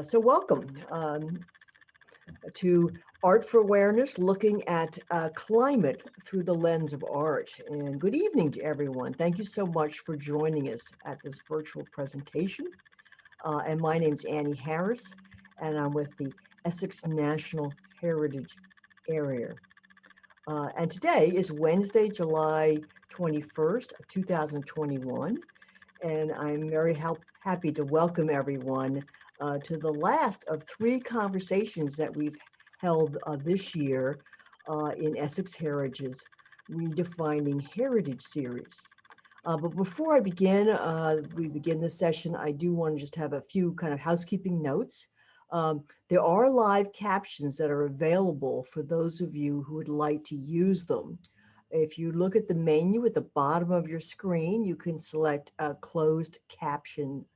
So welcome to Art for Awareness, looking at climate through the lens of art. And good evening to everyone. Thank you so much for joining us at this virtual presentation. And my name's Annie Harris, and I'm with the Essex National Heritage Area. And today is Wednesday, July 21st, 2021. And I'm very happy to welcome everyone to the last of three conversations that we've held this year in Essex Heritage's Redefining Heritage series. But before we begin this session, I do want to just have a few kind of housekeeping notes. There are live captions that are available for those of you who would like to use them. If you look at the menu at the bottom of your screen, you can select a closed caption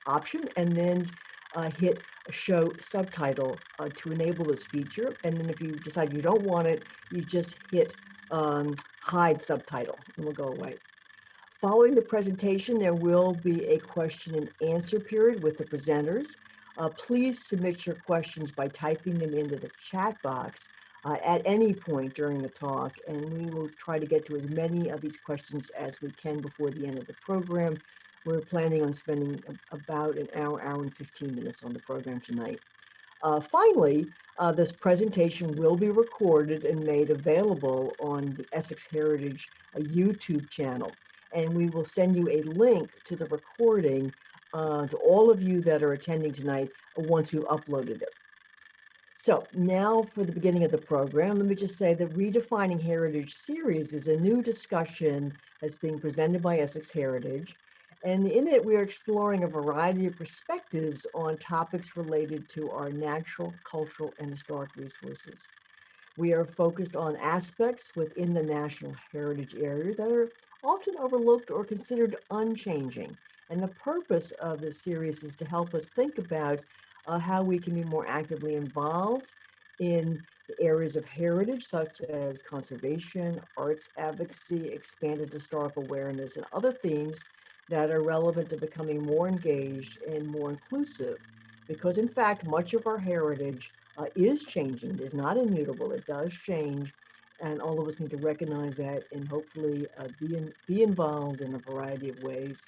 option and then hit show subtitle to enable this feature. And then if you decide you don't want it, you just hit hide subtitle and it will go away. Following the presentation, there will be a question and answer period with the presenters. Please submit your questions by typing them into the chat box at any point during the talk, and we will try to get to as many of these questions as we can before the end of the program. We're planning on spending about an hour and 15 minutes on the program tonight. Finally, this presentation will be recorded and made available on the Essex Heritage YouTube channel. And we will send you a link to the recording to all of you that are attending tonight once we've uploaded it. So now for the beginning of the program, let me just say the Redefining Heritage series is a new discussion that's being presented by Essex Heritage. And in it, we are exploring a variety of perspectives on topics related to our natural, cultural, and historic resources. We are focused on aspects within the National Heritage Area that are often overlooked or considered unchanging. And the purpose of this series is to help us think about how we can be more actively involved in the areas of heritage, such as conservation, arts advocacy, expanded historic awareness, and other themes that are relevant to becoming more engaged and more inclusive. Because in fact, much of our heritage is changing, is not immutable, it does change. And all of us need to recognize that and hopefully be involved in a variety of ways.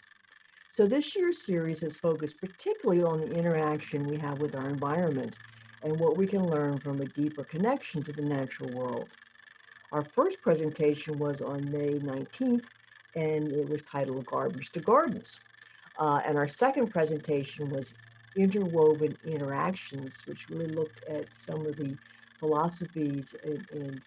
So this year's series has focused particularly on the interaction we have with our environment and what we can learn from a deeper connection to the natural world. Our first presentation was on May 19th, and it was titled Garbage to Gardens. And our second presentation was Interwoven Interactions, which really looked at some of the philosophies and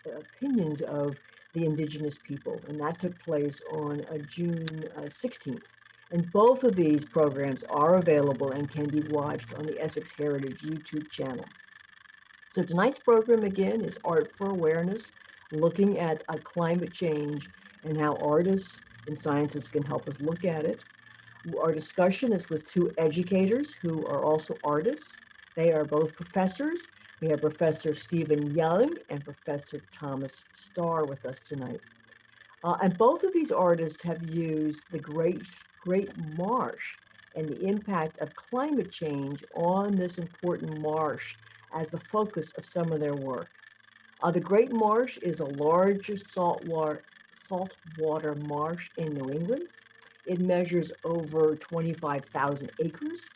opinions of the indigenous people. And that took place on June 16th. And both of these programs are available and can be watched on the Essex Heritage YouTube channel. So tonight's program, again, is Art for Awareness, looking at climate change and how artists and scientists can help us look at it. Our discussion is with two educators who are also artists. They are both professors. We have Professor Stephen Young and Professor Thomas Starr with us tonight. And both of these artists have used the Great Marsh and the impact of climate change on this important marsh as the focus of some of their work. The Great Marsh is the largest saltwater marsh in New England. It measures over 25,000 acres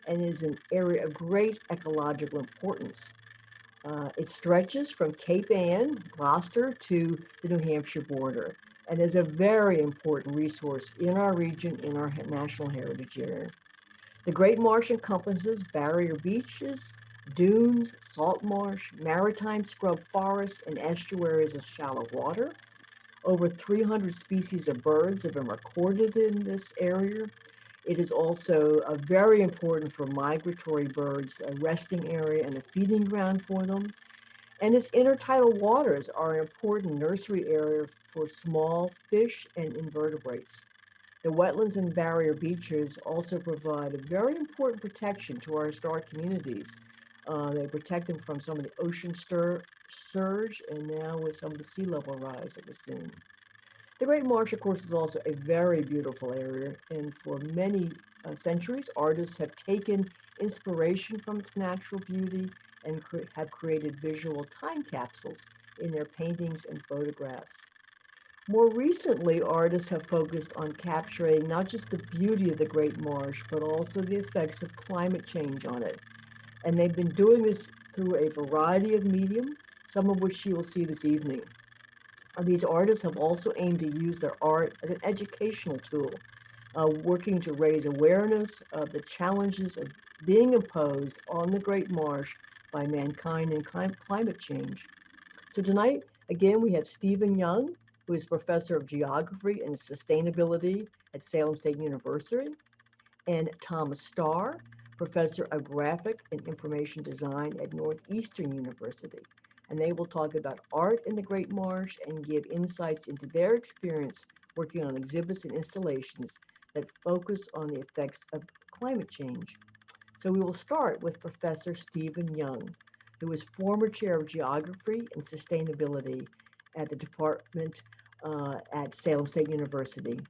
and is an area of great ecological importance. It stretches from Cape Ann, Gloucester, to the New Hampshire border, and is a very important resource in our region, in our National Heritage Area. The Great Marsh encompasses barrier beaches, dunes, salt marsh, maritime scrub forests, and estuaries of shallow water. Over 300 species of birds have been recorded in this area. It is also very important for migratory birds, a resting area and a feeding ground for them. And its intertidal waters are an important nursery area for small fish and invertebrates. The wetlands and barrier beaches also provide a very important protection to our historic communities. They protect them from some of the ocean surge and now with some of the sea level rise that we're seeing. The Great Marsh, of course, is also a very beautiful area, and for many centuries, artists have taken inspiration from its natural beauty and have created visual time capsules in their paintings and photographs. More recently, artists have focused on capturing not just the beauty of the Great Marsh, but also the effects of climate change on it. And they've been doing this through a variety of medium, some of which you will see this evening. These artists have also aimed to use their art as an educational tool, working to raise awareness of the challenges of being imposed on the Great Marsh by mankind and climate change. So tonight, again, we have Stephen Young, who is professor of geography and sustainability at Salem State University, and Thomas Starr, professor of graphic and information design at Northeastern University. And they will talk about art in the Great Marsh and give insights into their experience working on exhibits and installations that focus on the effects of climate change. So we will start with Professor Stephen Young, who is former chair of geography and sustainability at the department at Salem State University.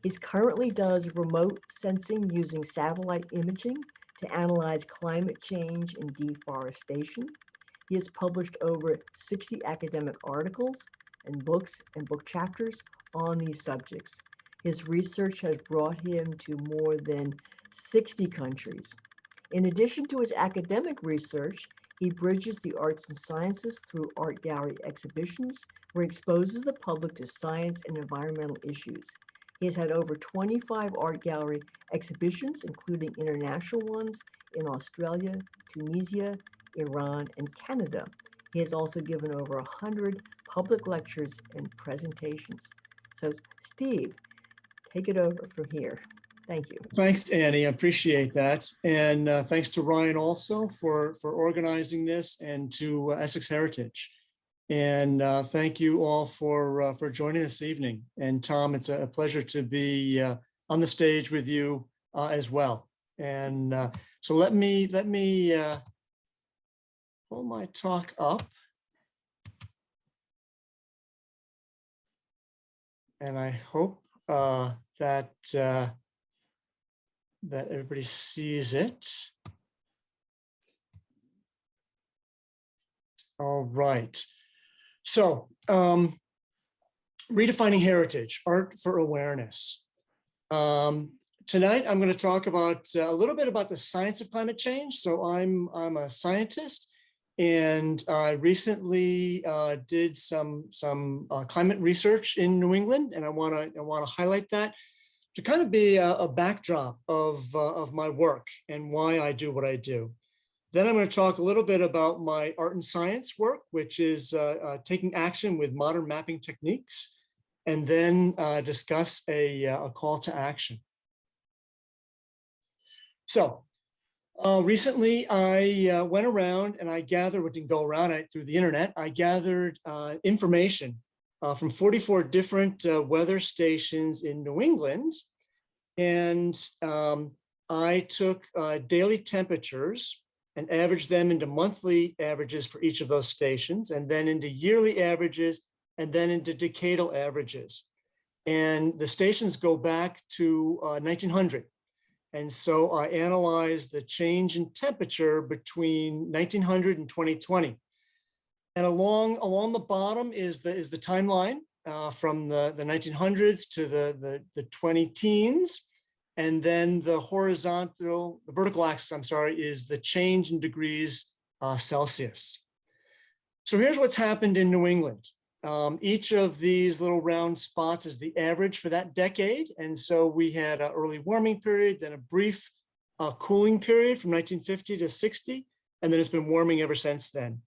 He currently does remote sensing using satellite imaging to analyze climate change and deforestation. He has published over 60 academic articles and book chapters on these subjects. His research has brought him to more than 60 countries. In addition to his academic research, he bridges the arts and sciences through art gallery exhibitions where he exposes the public to science and environmental issues. He has had over 25 art gallery exhibitions, including international ones in Australia, Tunisia, Iran, and Canada. He has also given over 100 public lectures and presentations. So, Steve, take it over from here. Thank you. Thanks, Annie. I appreciate that. And thanks to Ryan also for organizing this, and to Essex Heritage. And thank you all for joining this evening. And Tom, it's a pleasure to be on the stage with you as well. And so let me pull my talk up. And I hope that everybody sees it. All right. So, redefining heritage, art for awareness. Tonight, I'm going to talk about a little bit about the science of climate change. So I'm a scientist, and I recently did some climate research in New England, and I want to highlight that to kind of be a backdrop of my work and why I do what I do. Then I'm going to talk a little bit about my art and science work, which is taking action with modern mapping techniques, and then discuss a call to action. So recently I went around and I gathered, we didn't go around it through the internet, I gathered information from 44 different weather stations in New England. And I took daily temperatures and averaged them into monthly averages for each of those stations, and then into yearly averages, and then into decadal averages. And the stations go back to 1900. And so I analyzed the change in temperature between 1900 and 2020. And along the bottom is the timeline from the 1900s to the 20 teens. And then the vertical axis, I'm sorry, is the change in degrees Celsius. So here's what's happened in New England. Each of these little round spots is the average for that decade. And so we had an early warming period, then a brief cooling period from 1950 to 60, and then it's been warming ever since then.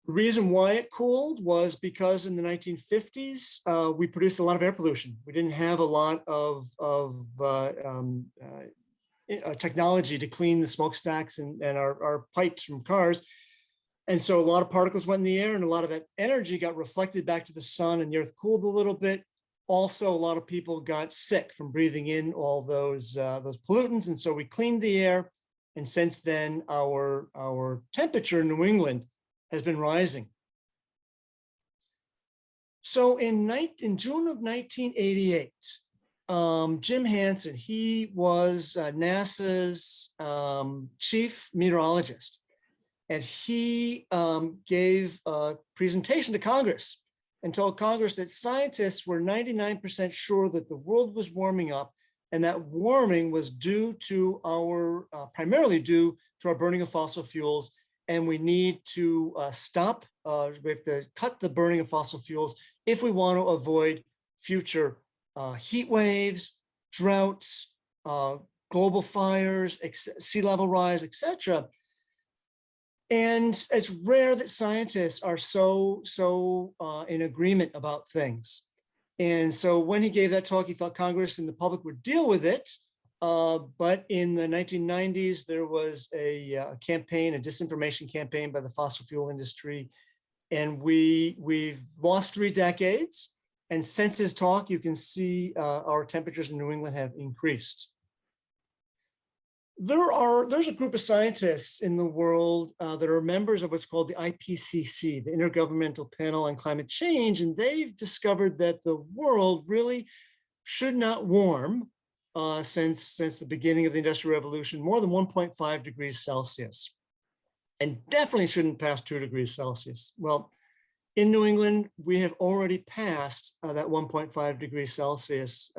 The reason why it cooled was because in the 1950s, we produced a lot of air pollution. We didn't have a lot of technology to clean the smokestacks and our pipes from cars. And so a lot of particles went in the air, and a lot of that energy got reflected back to the sun, and the earth cooled a little bit. Also, a lot of people got sick from breathing in all those pollutants. And so we cleaned the air. And since then, our temperature in New England has been rising. So in June of 1988, Jim Hansen, he was NASA's chief meteorologist, and he gave a presentation to Congress and told Congress that scientists were 99% sure that the world was warming up, and that warming was due to primarily due to our burning of fossil fuels, and we need to stop, we have to cut the burning of fossil fuels if we want to avoid future heat waves, droughts, global fires, sea level rise, etc. And it's rare that scientists are so in agreement about things. And so when he gave that talk, he thought Congress and the public would deal with it. But in the 1990s, there was a campaign, a disinformation campaign by the fossil fuel industry. And we've lost 3 decades. And since his talk, you can see our temperatures in New England have increased. There's a group of scientists in the world that are members of what's called the IPCC, the Intergovernmental Panel on Climate Change, and they've discovered that the world really should not warm since the beginning of the Industrial Revolution more than 1.5 degrees Celsius, and definitely shouldn't pass 2 degrees Celsius. Well, in New England, we have already passed that 1.5 degrees Celsius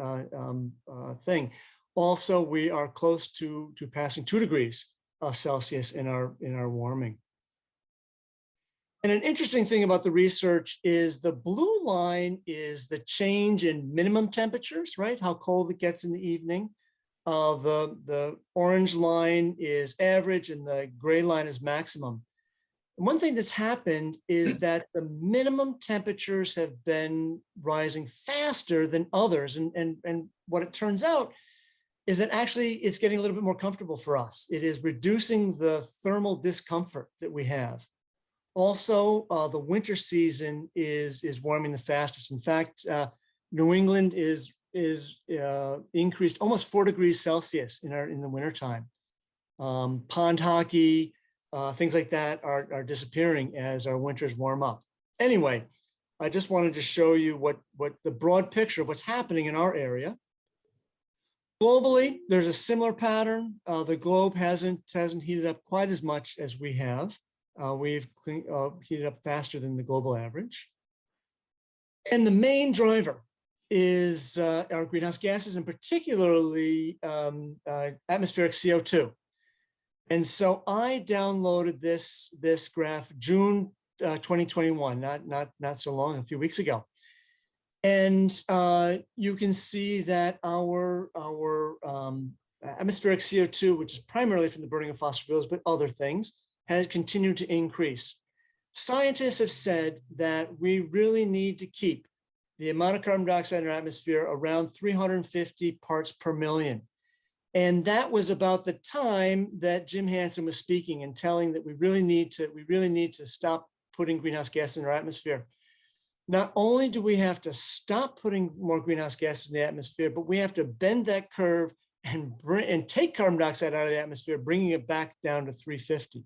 thing. Also, we are close to passing 2 degrees Celsius in our warming. And an interesting thing about the research is the blue line is the change in minimum temperatures, right? How cold it gets in the evening. The orange line is average and the gray line is maximum. And one thing that's happened is that the minimum temperatures have been rising faster than others. And what it turns out is that actually it's getting a little bit more comfortable for us. It is reducing the thermal discomfort that we have. Also, the winter season is warming the fastest. In fact, New England is increased almost 4 degrees Celsius in the wintertime. Pond hockey, things like that are disappearing as our winters warm up. Anyway, I just wanted to show you what the broad picture of what's happening in our area. Globally, there's a similar pattern. The globe hasn't heated up quite as much as we have. We've heated up faster than the global average. And the main driver is our greenhouse gases, and particularly atmospheric CO2. And so I downloaded this graph June 2021, not so long, a few weeks ago. And you can see that our atmospheric CO2, which is primarily from the burning of fossil fuels, but other things, has continued to increase. Scientists have said that we really need to keep the amount of carbon dioxide in our atmosphere around 350 parts per million. And that was about the time that Jim Hansen was speaking and telling that we really need to stop putting greenhouse gases in our atmosphere. Not only do we have to stop putting more greenhouse gases in the atmosphere, but we have to bend that curve and take carbon dioxide out of the atmosphere, bringing it back down to 350.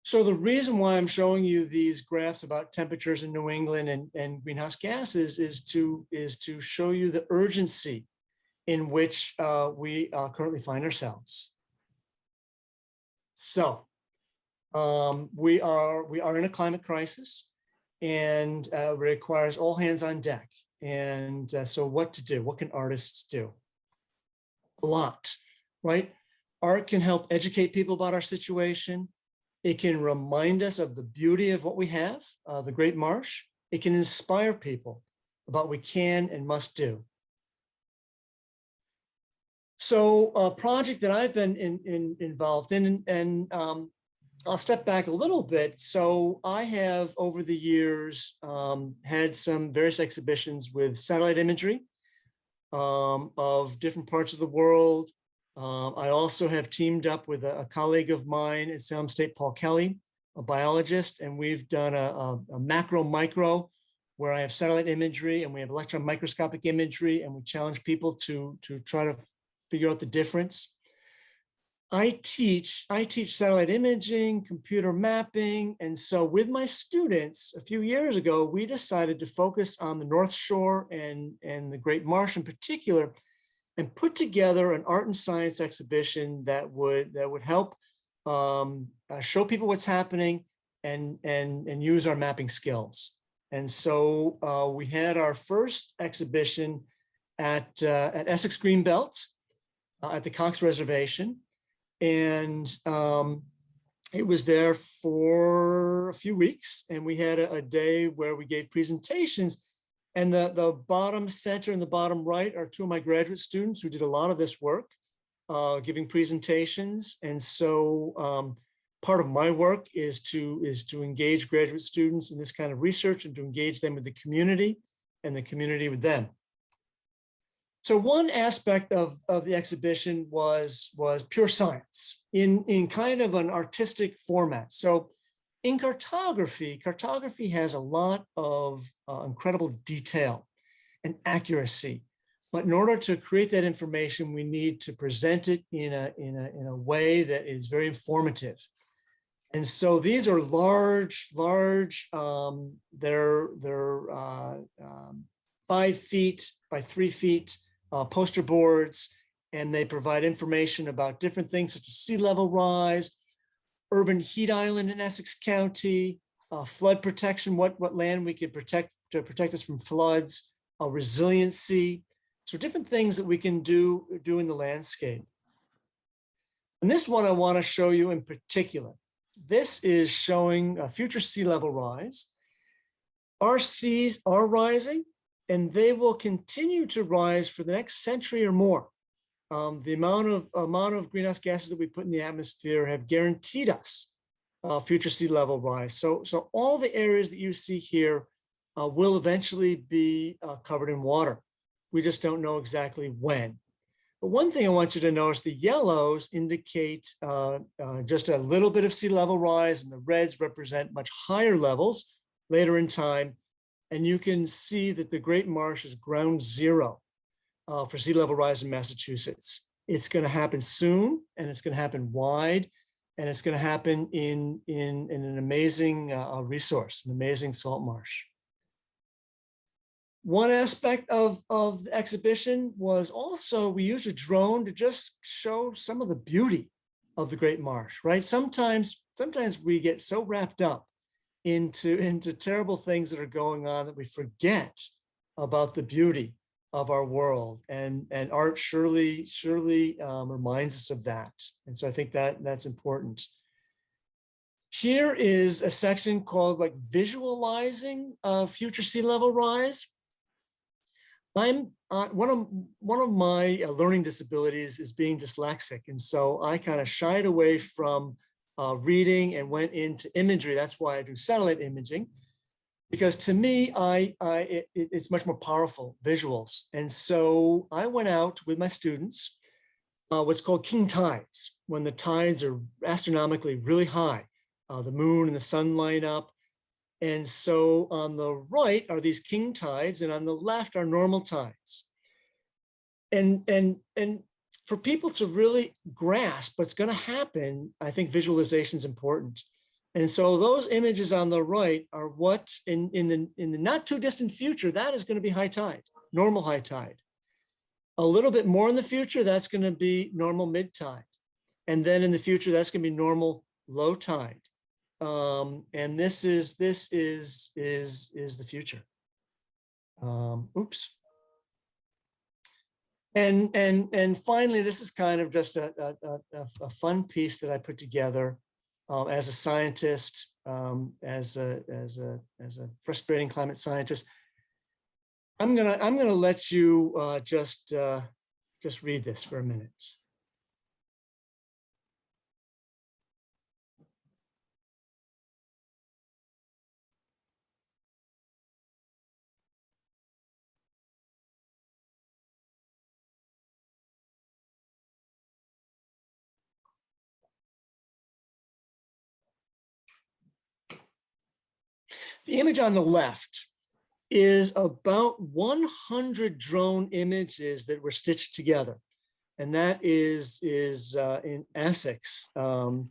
So the reason why I'm showing you these graphs about temperatures in New England and greenhouse gases is to show you the urgency in which we currently find ourselves. So we are in a climate crisis, and it requires all hands on deck. And so what to do? What can artists do? A lot, right? Art can help educate people about our situation. It can remind us of the beauty of what we have, the Great Marsh. It can inspire people about what we can and must do. So a project that I've been involved in, and I'll step back a little bit. So I have, over the years, had some various exhibitions with satellite imagery of different parts of the world. I also have teamed up with a colleague of mine at Salem State, Paul Kelly, a biologist, and we've done a macro-micro, where I have satellite imagery and we have electron microscopic imagery, and we challenge people to try to figure out the difference. I teach satellite imaging, computer mapping. And so with my students, a few years ago, we decided to focus on the North Shore and the Great Marsh in particular, and put together an art and science exhibition that would help show people what's happening and use our mapping skills. And so we had our first exhibition at Essex Greenbelt at the Cox Reservation. And it was there for a few weeks. And we had a day where we gave presentations. And the bottom center and the bottom right are two of my graduate students who did a lot of this work, giving presentations. And so part of my work is to engage graduate students in this kind of research and to engage them with the community and the community with them. So one aspect of the exhibition was pure science in kind of an artistic format. So in cartography has a lot of incredible detail and accuracy. But in order to create that information, we need to present it in a way that is very informative. And so these are large, they're 5 feet by 3 feet poster boards, and they provide information about different things such as sea level rise, urban heat island in Essex County, flood protection, what land we could protect to protect us from floods, resiliency. So different things that we can do in the landscape. And this one I want to show you in particular. This is showing a future sea level rise. Our seas are rising, and they will continue to rise for the next century or more. The amount of greenhouse gases that we put in the atmosphere have guaranteed us future sea level rise. So all the areas that you see here will eventually be covered in water. We just don't know exactly when. But one thing I want you to notice, the yellows indicate just a little bit of sea level rise, and the reds represent much higher levels later in time. And you can see that the Great Marsh is ground zero for sea level rise in Massachusetts. It's going to happen soon, and it's going to happen wide, and it's going to happen in an amazing resource, an amazing salt marsh. One aspect of the exhibition was also we used a drone to just show some of the beauty of the Great Marsh, right? Sometimes we get so wrapped up into terrible things that are going on that we forget about the beauty of our world, and art surely reminds us of that. And so I think that's important. Here is a section called like visualizing future sea level rise. I'm one of my learning disabilities is being dyslexic, and so I kind of shied away from reading and went into imagery. That's why I do satellite imaging, because to me, it's much more powerful visuals. And so I went out with my students, what's called king tides, when the tides are astronomically really high, the moon and the sun line up. And so on the right are these king tides, and on the left are normal tides. And for people to really grasp what's going to happen, I think visualization is important. And so those images on the right are what in the not too distant future, that is going to be high tide, normal high tide. A little bit more in the future, that's going to be normal mid tide. And then in the future, that's going to be normal low tide. And this is the future. Oops. And finally, this is kind of just a fun piece that I put together as a scientist, as a frustrating climate scientist. I'm gonna let you just read this for a minute. The image on the left is about 100 drone images that were stitched together. and that is in Essex. And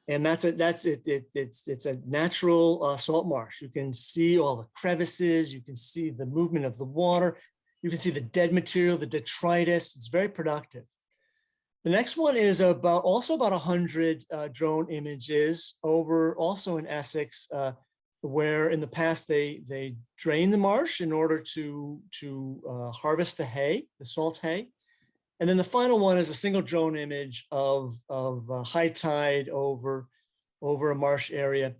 it's a natural salt marsh. You can see all the crevices, you can see the movement of the water, you can see the dead material, the detritus. It's very productive. The next one is also about 100 drone images over also in Essex, where in the past they drain the marsh in order to harvest the hay, the salt hay. And then the final one is a single drone image of high tide over a marsh area.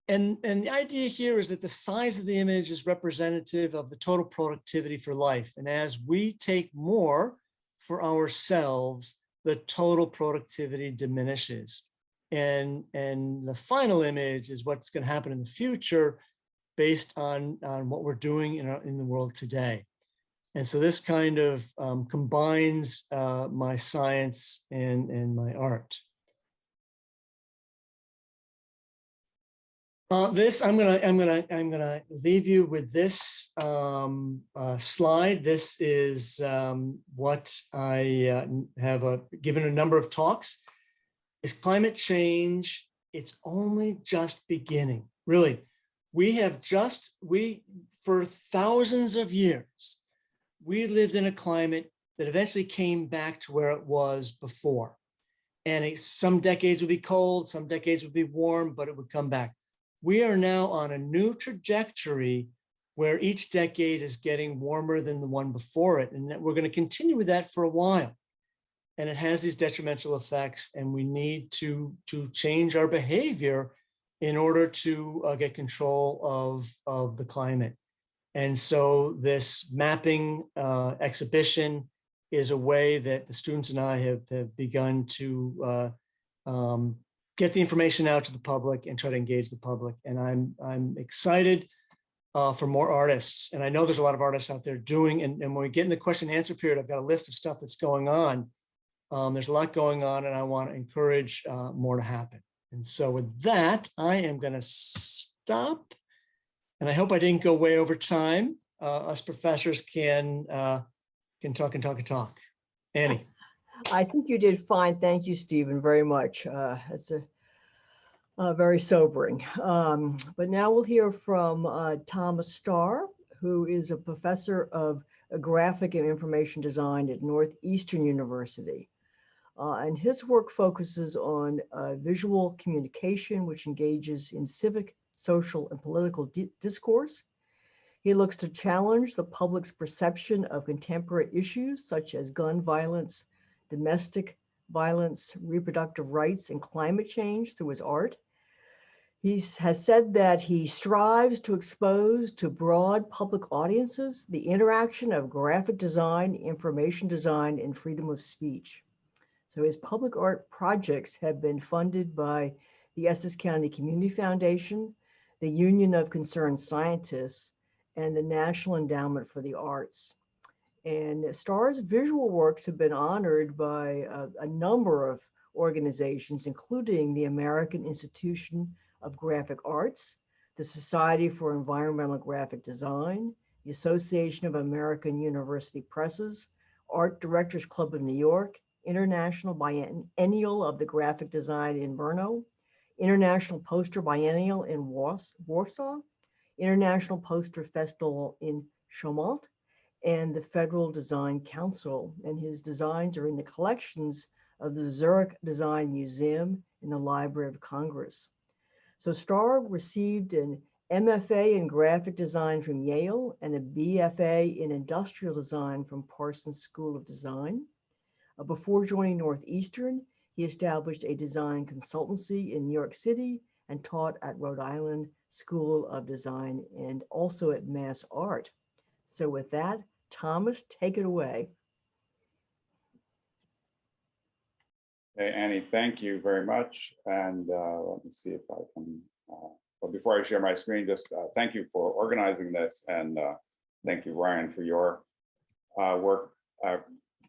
And the idea here is that the size of the image is representative of the total productivity for life. And as we take more for ourselves, the total productivity diminishes. And the final image is what's going to happen in the future based on what we're doing in the world today. And so this kind of combines my science and my art. I'm gonna leave you with this slide. This is what I have given a number of talks. Is climate change? It's only just beginning. Really, for thousands of years, we lived in a climate that eventually came back to where it was before. And some decades would be cold, some decades would be warm, but it would come back. We are now on a new trajectory where each decade is getting warmer than the one before it. And we're going to continue with that for a while. And it has these detrimental effects, and we need to change our behavior in order to get control of the climate. And so this mapping exhibition is a way that the students and I have begun to get the information out to the public and try to engage the public. And I'm excited for more artists. And I know there's a lot of artists out there doing, and when we get in the question and answer period, I've got a list of stuff that's going on. There's a lot going on, and I want to encourage more to happen. And so with that, I am going to stop. And I hope I didn't go way over time. Us professors can talk and talk and talk. Annie. I think you did fine. Thank you, Stephen, very much. It's very sobering. But now we'll hear from Thomas Starr, who is a professor of graphic and information design at Northeastern University. And his work focuses on visual communication, which engages in civic, social, and political discourse. He looks to challenge the public's perception of contemporary issues such as gun violence, domestic violence, reproductive rights, and climate change through his art. He has said that he strives to expose to broad public audiences the interaction of graphic design, information design, and freedom of speech. So his public art projects have been funded by the Essex County Community Foundation, the Union of Concerned Scientists, and the National Endowment for the Arts. And Starr's visual works have been honored by a number of organizations, including the American Institution of Graphic Arts, the Society for Environmental Graphic Design, the Association of American University Presses, Art Directors Club of New York, International Biennial of the Graphic Design in Brno, International Poster Biennial in Warsaw, International Poster Festival in Chaumont, and the Federal Design Council. And his designs are in the collections of the Zurich Design Museum and the Library of Congress. So Starr received an MFA in graphic design from Yale and a BFA in industrial design from Parsons School of Design. Before joining Northeastern, he established a design consultancy in New York City and taught at Rhode Island School of Design and also at Mass Art. So with that, Thomas, take it away. Hey, Annie, thank you very much. And let me see if I can, well, before I share my screen, just thank you for organizing this. And thank you, Ryan, for your work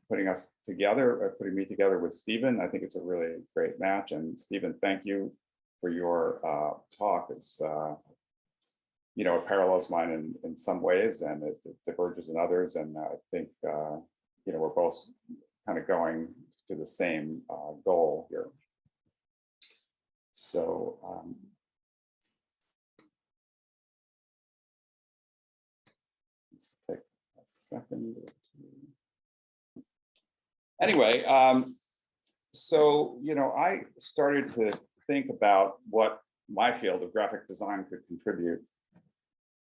putting us together, putting me together with Stephen. I think it's a really great match. And Stephen, thank you for your talk. It's, you know, it parallels mine in some ways and it diverges in others. And I think, you know, we're both kind of going to the same goal here. So let's take a second or two. Anyway, so I started to think about what my field of graphic design could contribute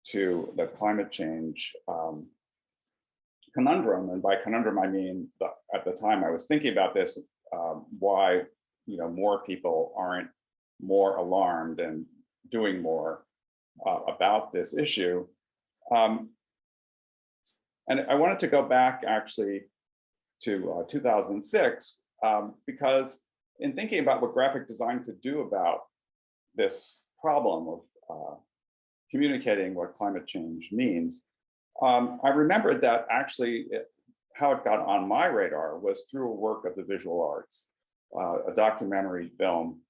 to the climate change conundrum. And by conundrum, I mean at the time I was thinking about this, why more people aren't more alarmed and doing more about this issue. And I wanted to go back actually to 2006, because in thinking about what graphic design could do about this problem of communicating what climate change means, I remembered that actually how it got on my radar was through a work of the visual arts, a documentary film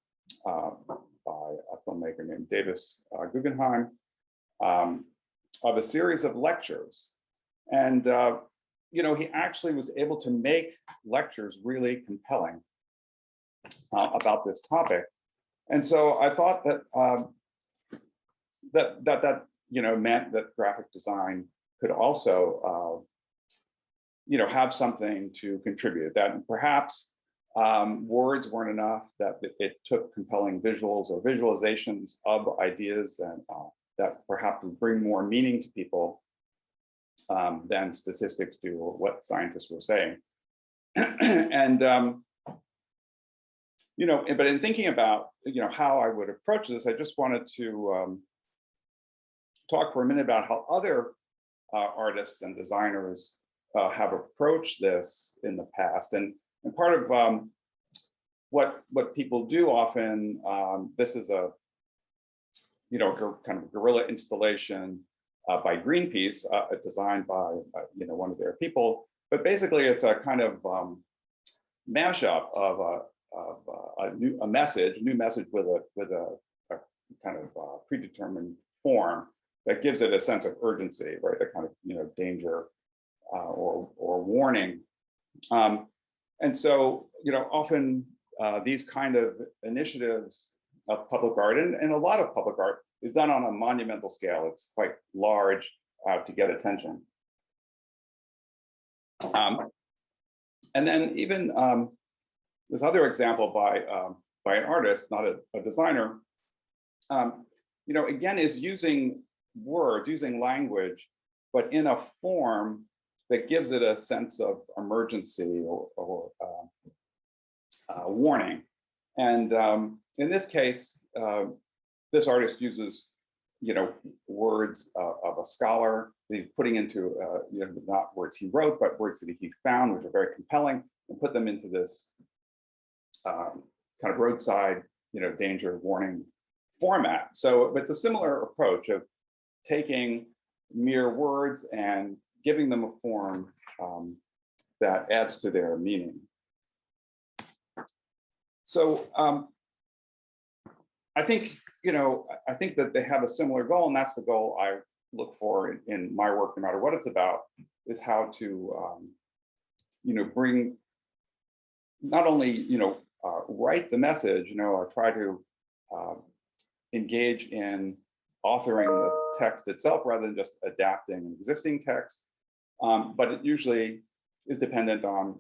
by a filmmaker named Davis Guggenheim, of a series of lectures. And he actually was able to make lectures really compelling about this topic. And so I thought that that meant that graphic design could also have something to contribute, that perhaps words weren't enough, that it took compelling visuals or visualizations of ideas, and that perhaps would bring more meaning to people than statistics do or what scientists were saying. And but in thinking about how I would approach this, I just wanted to talk for a minute about how other artists and designers have approached this in the past. And part of what people do often, this is a kind of guerrilla installation by Greenpeace, designed by one of their people. But basically, it's a kind of mashup of a new message with a kind of predetermined form that gives it a sense of urgency, right? A kind of danger or warning. And so often these kind of initiatives of public art, and a lot of public art is done on a monumental scale. It's quite large to get attention. And then even this other example by an artist, not a designer, again, is using words, using language, but in a form that gives it a sense of emergency or warning. And in this case, this artist uses, words of a scholar, he's putting into, not words he wrote, but words that he found, which are very compelling, and put them into this kind of roadside, danger warning format. So it's a similar approach of taking mere words and giving them a form that adds to their meaning. So I think that they have a similar goal, and that's the goal I look for in my work, no matter what it's about, is how to bring, not only write the message, or try to engage in authoring the text itself rather than just adapting an existing text, but it usually is dependent on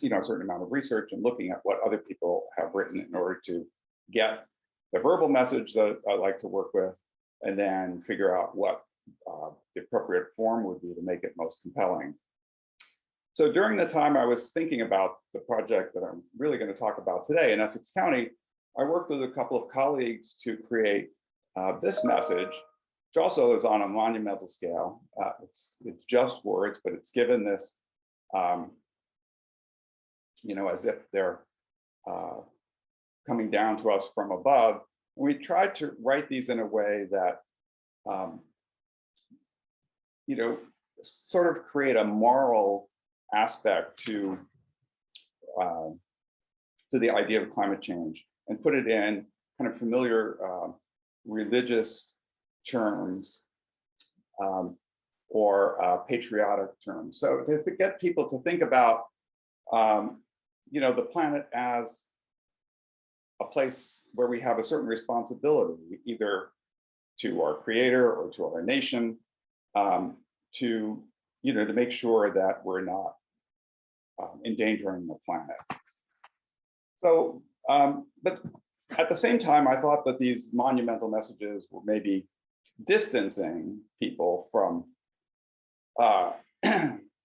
a certain amount of research and looking at what other people have written in order to get the verbal message that I like to work with, and then figure out what the appropriate form would be to make it most compelling. So during the time I was thinking about the project that I'm really going to talk about today in Essex County, I worked with a couple of colleagues to create this message, which also is on a monumental scale. It's just words, but it's given this, as if they're coming down to us from above. And we tried to write these in a way that, sort of create a moral aspect to the idea of climate change, and put it in kind of familiar religious terms or patriotic terms. So to get people to think about you know, the planet as a place where we have a certain responsibility, either to our creator or to our nation, to, you know, to make sure that we're not endangering the planet. So, but at the same time, I thought that these monumental messages were maybe distancing people from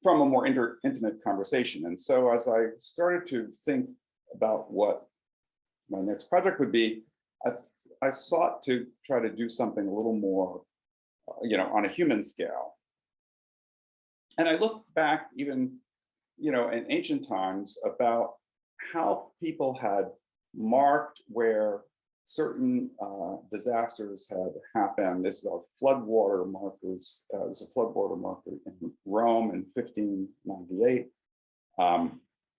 from a more intimate conversation. And so as I started to think about what my next project would be, I sought to try to do something a little more, you know, on a human scale. And I looked back even, you know, in ancient times about how people had marked where certain disasters had happened. This is our floodwater markers. There's a floodwater marker in Rome in 1598.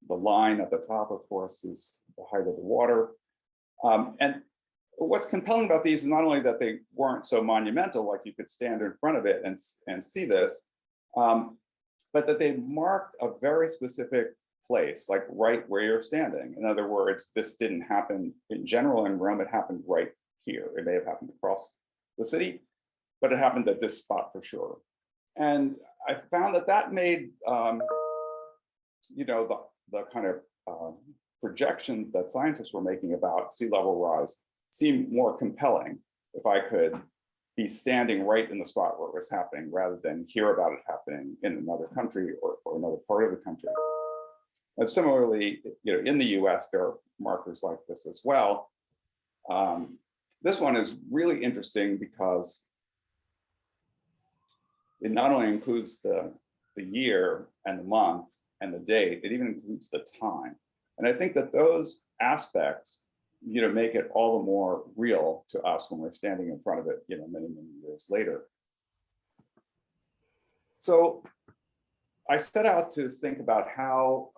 The line at the top, of course, is the height of the water. And what's compelling about these is not only that they weren't so monumental, like you could stand in front of it and see this, but that they marked a very specific place, like right where you're standing. In other words, this didn't happen in general in Rome, it happened right here. It may have happened across the city, but it happened at this spot for sure. And I found that that made, you know, the kind of projections that scientists were making about sea level rise seem more compelling if I could be standing right in the spot where it was happening rather than hear about it happening in another country or another part of the country. And similarly, you know, in the US, there are markers like this as well. This one is really interesting because it not only includes the year and the month and the date, it even includes the time. And I think that those aspects, you know, make it all the more real to us when we're standing in front of it, you know, many, many years later. So I set out to think about how,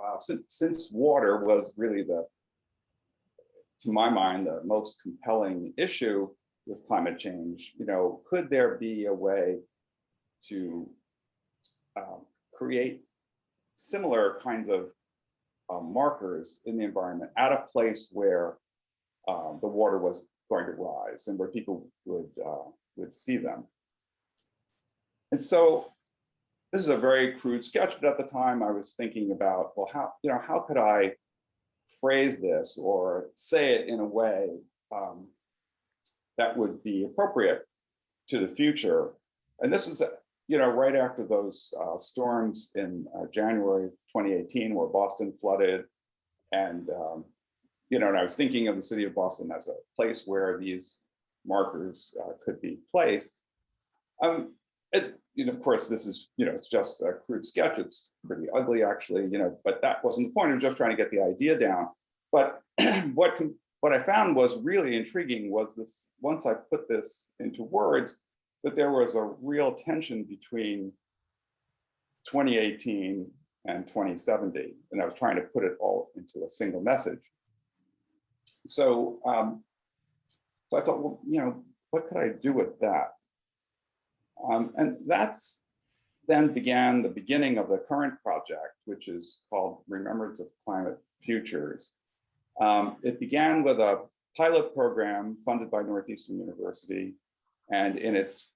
since water was really to my mind, the most compelling issue with climate change, you know, could there be a way to create similar kinds of markers in the environment at a place where the water was going to rise and where people would see them. And so this is a very crude sketch, but at the time I was thinking about, well, how could I phrase this or say it in a way that would be appropriate to the future? And this is, you know, right after those storms in January 2018, where Boston flooded, and you know, and I was thinking of the city of Boston as a place where these markers could be placed. You know, of course, this is, you know, it's just a crude sketch. It's pretty ugly, actually, you know, but that wasn't the point. I was just trying to get the idea down. But what I found was really intriguing was this, once I put this into words, that there was a real tension between 2018 and 2070. And I was trying to put it all into a single message. So, so I thought, well, you know, what could I do with that? And that's then began the beginning of the current project, which is called Remembrance of Climate Futures. It began with a pilot program funded by Northeastern University, and in its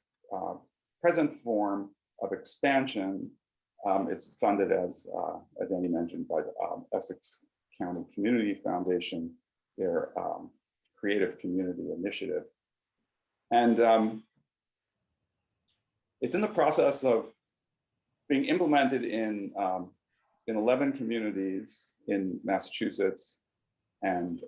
present form of expansion, it's funded, as Andy mentioned, by the Essex County Community Foundation, their creative community initiative. And it's in the process of being implemented in 11 communities in Massachusetts, and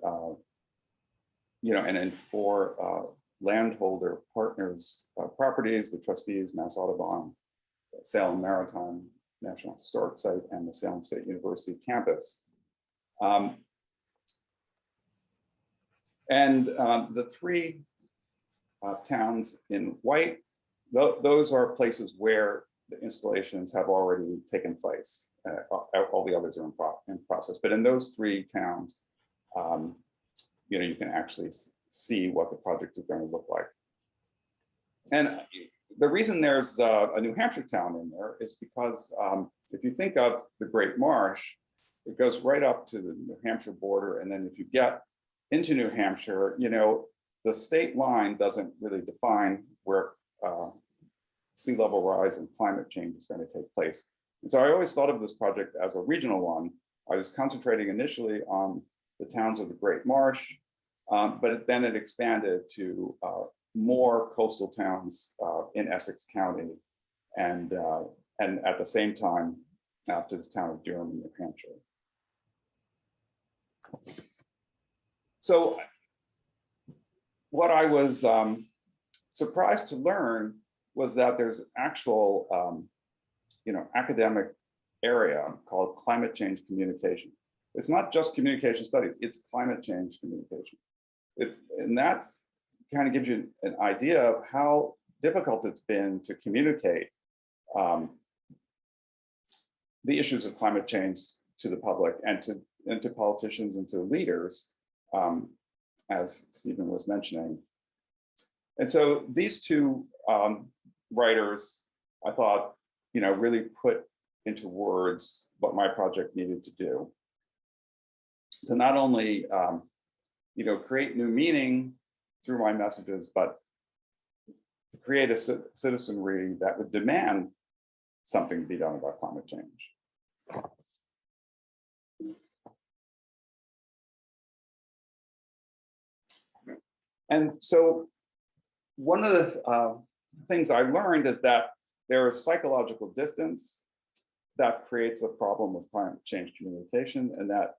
you know, and in 4 landholder partners properties: the trustees, Mass Audubon, Salem Maritime National Historic Site, and the Salem State University campus. And the 3 towns in white, those are places where the installations have already taken place. All the others are in process. But in those 3 towns, you know, you can actually see what the project is going to look like. And the reason there's a New Hampshire town in there is because if you think of the Great Marsh, it goes right up to the New Hampshire border. And then if you get into New Hampshire, you know, the state line doesn't really define where sea level rise and climate change is going to take place. And so I always thought of this project as a regional one. I was concentrating initially on the towns of the Great Marsh, but then it expanded to more coastal towns in Essex County, and at the same time to the town of Durham in New Hampshire. So what I was surprised to learn was that there's actual, you know, academic area called climate change communication. It's not just communication studies, it's climate change communication. And that's kind of gives you an idea of how difficult it's been to communicate the issues of climate change to the public and to politicians and to leaders, as Stephen was mentioning. And so these two writers, I thought, you know, really put into words what my project needed to do. To not only, you know, create new meaning through my messages, but to create a citizenry that would demand something to be done about climate change. And so one of the things I learned is that there is psychological distance that creates a problem with climate change communication, and that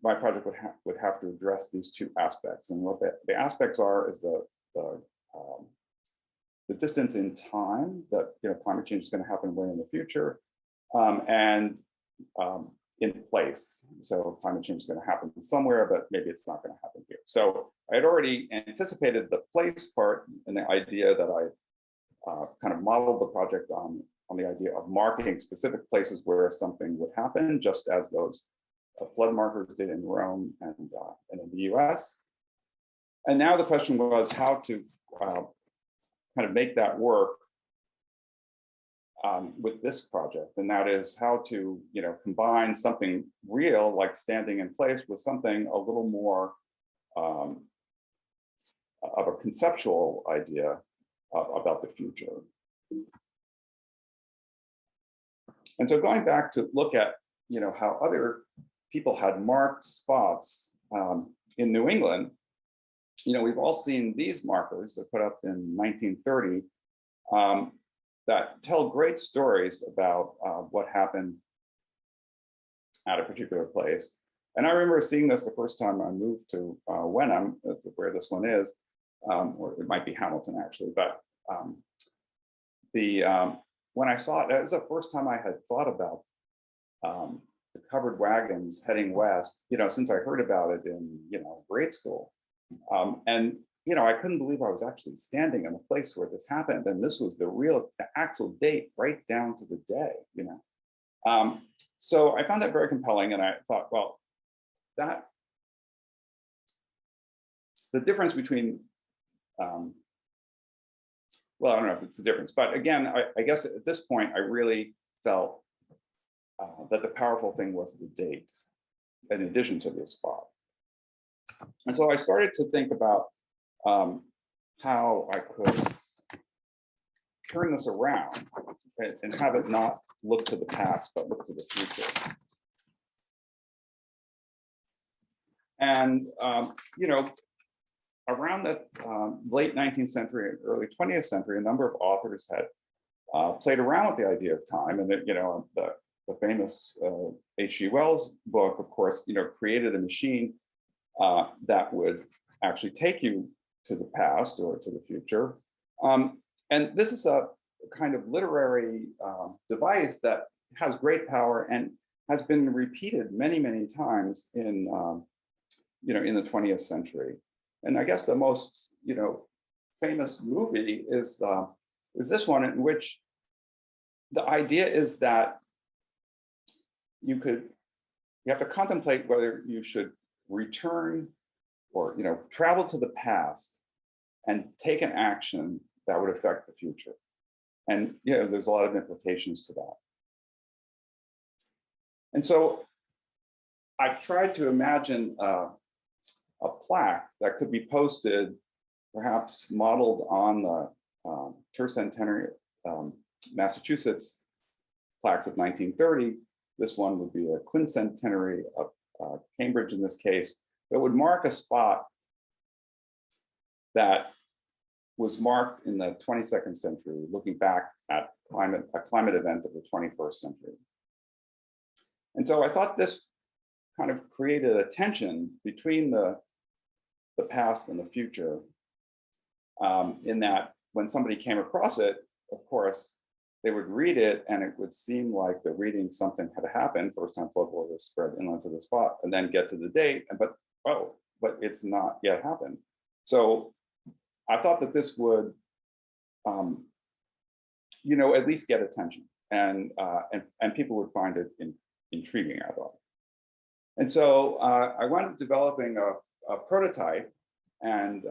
my project would have to address these two aspects. And what the aspects are is the distance in time that, you know, climate change is going to happen way in the future, and in place. So climate change is going to happen somewhere, but maybe it's not going to happen here. So I had already anticipated the place part and the idea that I kind of modeled the project on the idea of marking specific places where something would happen, just as those flood markers did in Rome and in the US. And now the question was how to kind of make that work with this project. And that is how to, you know, combine something real, like standing in place, with something a little more of a conceptual idea about the future. And so going back to look at, you know, how other people had marked spots in New England, you know, we've all seen these markers that put up in 1930 that tell great stories about what happened at a particular place. And I remember seeing this the first time I moved to Wenham, that's where this one is, or it might be Hamilton actually, but when I saw it, it was the first time I had thought about the covered wagons heading west, you know, since I heard about it in, you know, grade school. And, you know, I couldn't believe I was actually standing in a place where this happened. And this was the actual date, right down to the day, you know. So I found that very compelling, and I thought, well, the difference between, well, I don't know if it's the difference, but again, I guess at this point, I really felt that the powerful thing was the date, in addition to the spot. And so I started to think about how I could turn this around and have it not look to the past, but look to the future. And, you know, around the late 19th century and early 20th century, a number of authors had played around with the idea of time. And, you know, the famous H.G. Wells book, of course, you know, created a machine that would actually take you to the past or to the future. And this is a kind of literary device that has great power and has been repeated many, many times in, you know, in the 20th century. And I guess the most, you know, famous movie is this one, in which the idea is that you have to contemplate whether you should return or, you know, travel to the past and take an action that would affect the future. And, you know, there's a lot of implications to that. And so I tried to imagine a plaque that could be posted, perhaps modeled on the tercentenary Massachusetts plaques of 1930. This one would be a quincentenary of Cambridge in this case, that would mark a spot that was marked in the 22nd century, looking back at a climate event of the 21st century. And so I thought this kind of created a tension between the past and the future, in that when somebody came across it, of course, they would read it and it would seem like they're reading something had happened, first time flood water spread inland to the spot, and then get to the date, but it's not yet happened. So I thought that this would, at least get attention, and people would find it intriguing, I thought. And so I wound up developing a prototype and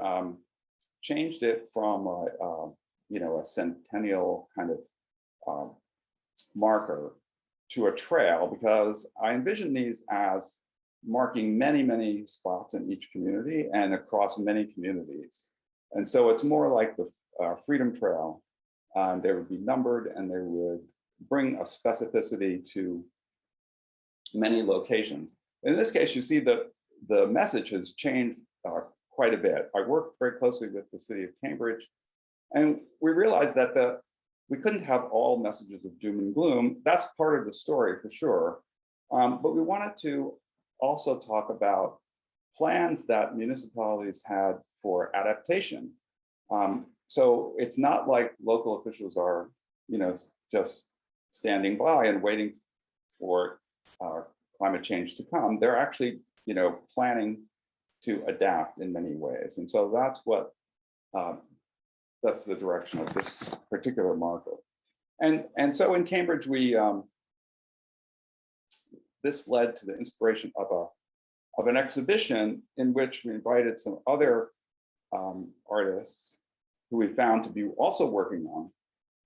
changed it from a centennial kind of marker to a trail, because I envision these as marking many, many spots in each community and across many communities. And so it's more like the Freedom Trail. They would be numbered and they would bring a specificity to many locations. In this case, you see that the message has changed quite a bit. I worked very closely with the city of Cambridge, and we realized that we couldn't have all messages of doom and gloom. That's part of the story for sure. But we wanted to also talk about plans that municipalities had for adaptation. So it's not like local officials are, just standing by and waiting for climate change to come. They're actually, planning to adapt in many ways. And so that's the direction of this particular marker. And so in Cambridge, this led to the inspiration of an exhibition in which we invited some other artists who we found to be also working on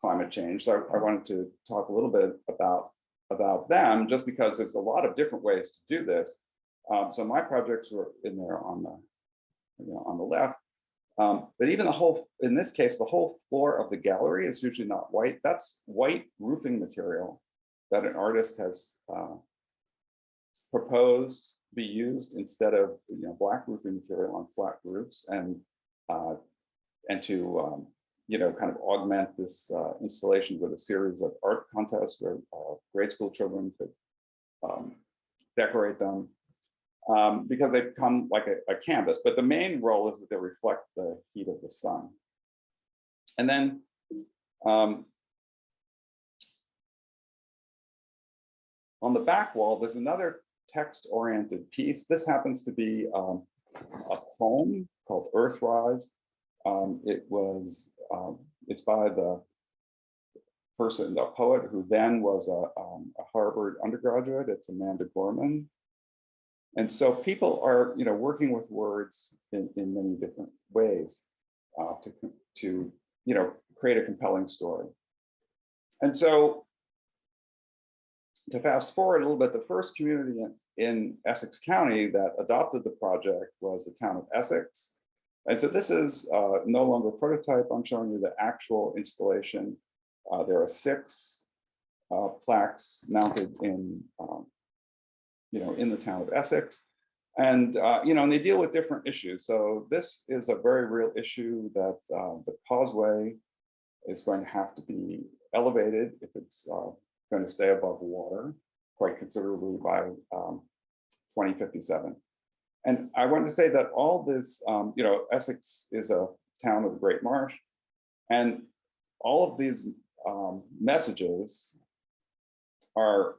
climate change. So I wanted to talk a little bit about them, just because there's a lot of different ways to do this. So my projects were in there on the left. But even in this case, the whole floor of the gallery is usually not white. That's white roofing material that an artist has proposed be used instead of black roofing material on flat roofs, and to kind of augment this installation with a series of art contests where grade school children could decorate them, because they come like a canvas. But the main role is that they reflect the heat of the sun. And then on the back wall, there's another text-oriented piece. This happens to be a poem called Earthrise. It's by the poet who then was a Harvard undergraduate. It's Amanda Gorman. And so people are, working with words in many different ways to create a compelling story. And so to fast forward a little bit, the first community in Essex County that adopted the project was the town of Essex. And so this is no longer a prototype. I'm showing you the actual installation. There are 6 plaques mounted in the town of Essex, and and they deal with different issues. So this is a very real issue that the causeway is going to have to be elevated if it's going to stay above water quite considerably by 2057. And I want to say that all this, Essex is a town of the Great Marsh, and all of these messages are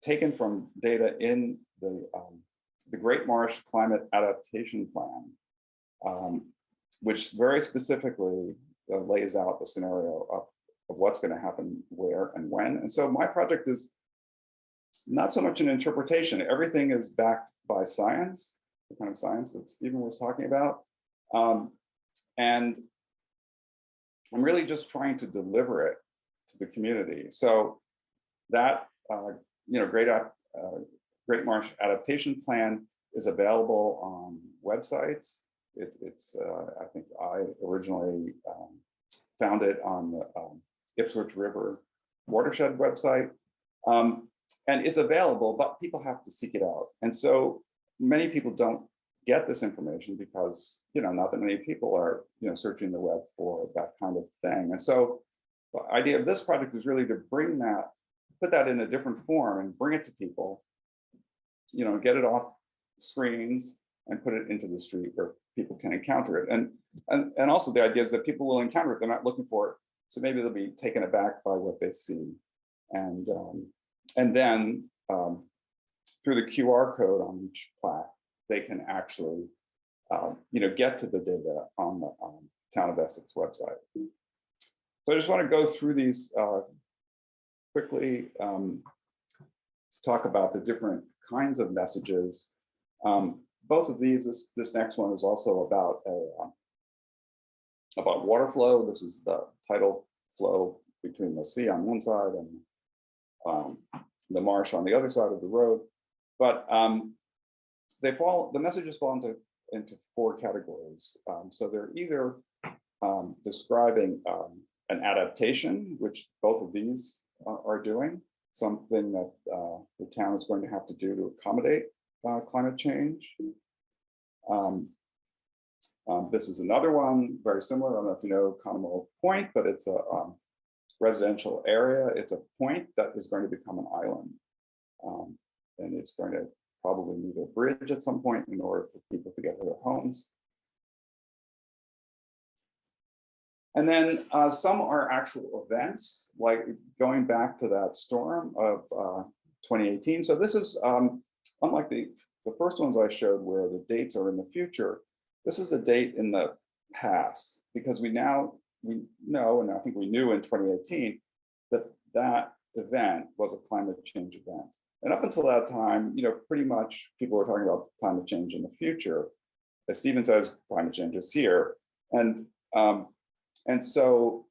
taken from data in the Great Marsh Climate Adaptation Plan, which very specifically lays out the scenario of what's going to happen where and when. And so my project is not so much an interpretation. Everything is backed by science, the kind of science that Stephen was talking about. And I'm really just trying to deliver it to the community. So that, Great Great Marsh Adaptation Plan is available on websites. I think I originally found it on the Ipswich River watershed website. And it's available, but people have to seek it out. And so many people don't get this information because, not that many people are, searching the web for that kind of thing. And so the idea of this project is really to bring that, put that in a different form and bring it to people, get it off screens and put it into the street where people can encounter it. And also the idea is that people will encounter it, they're not looking for it. So maybe they'll be taken aback by what they see. And then through the QR code on each plaque, they can actually, get to the data on the Town of Essex website. So I just want to go through these quickly to talk about the different kinds of messages. Both of these, this next one is also about water flow. This is the tidal flow between the sea on one side and the marsh on the other side of the road. But the messages fall into four categories. So they're either describing an adaptation, which both of these are doing, something that the town is going to have to do to accommodate climate change. This is another one, very similar. I don't know if you know Conemaugh Point, but it's a residential area. It's a point that is going to become an island. And it's going to probably need a bridge at some point in order for people to get to their homes. And then some are actual events, like going back to that storm of 2018. So this is, unlike the first ones I showed where the dates are in the future, this is a date in the past, because we know, and I think we knew in 2018, that event was a climate change event. And up until that time, pretty much people were talking about climate change in the future. As Stephen says, climate change is here. And so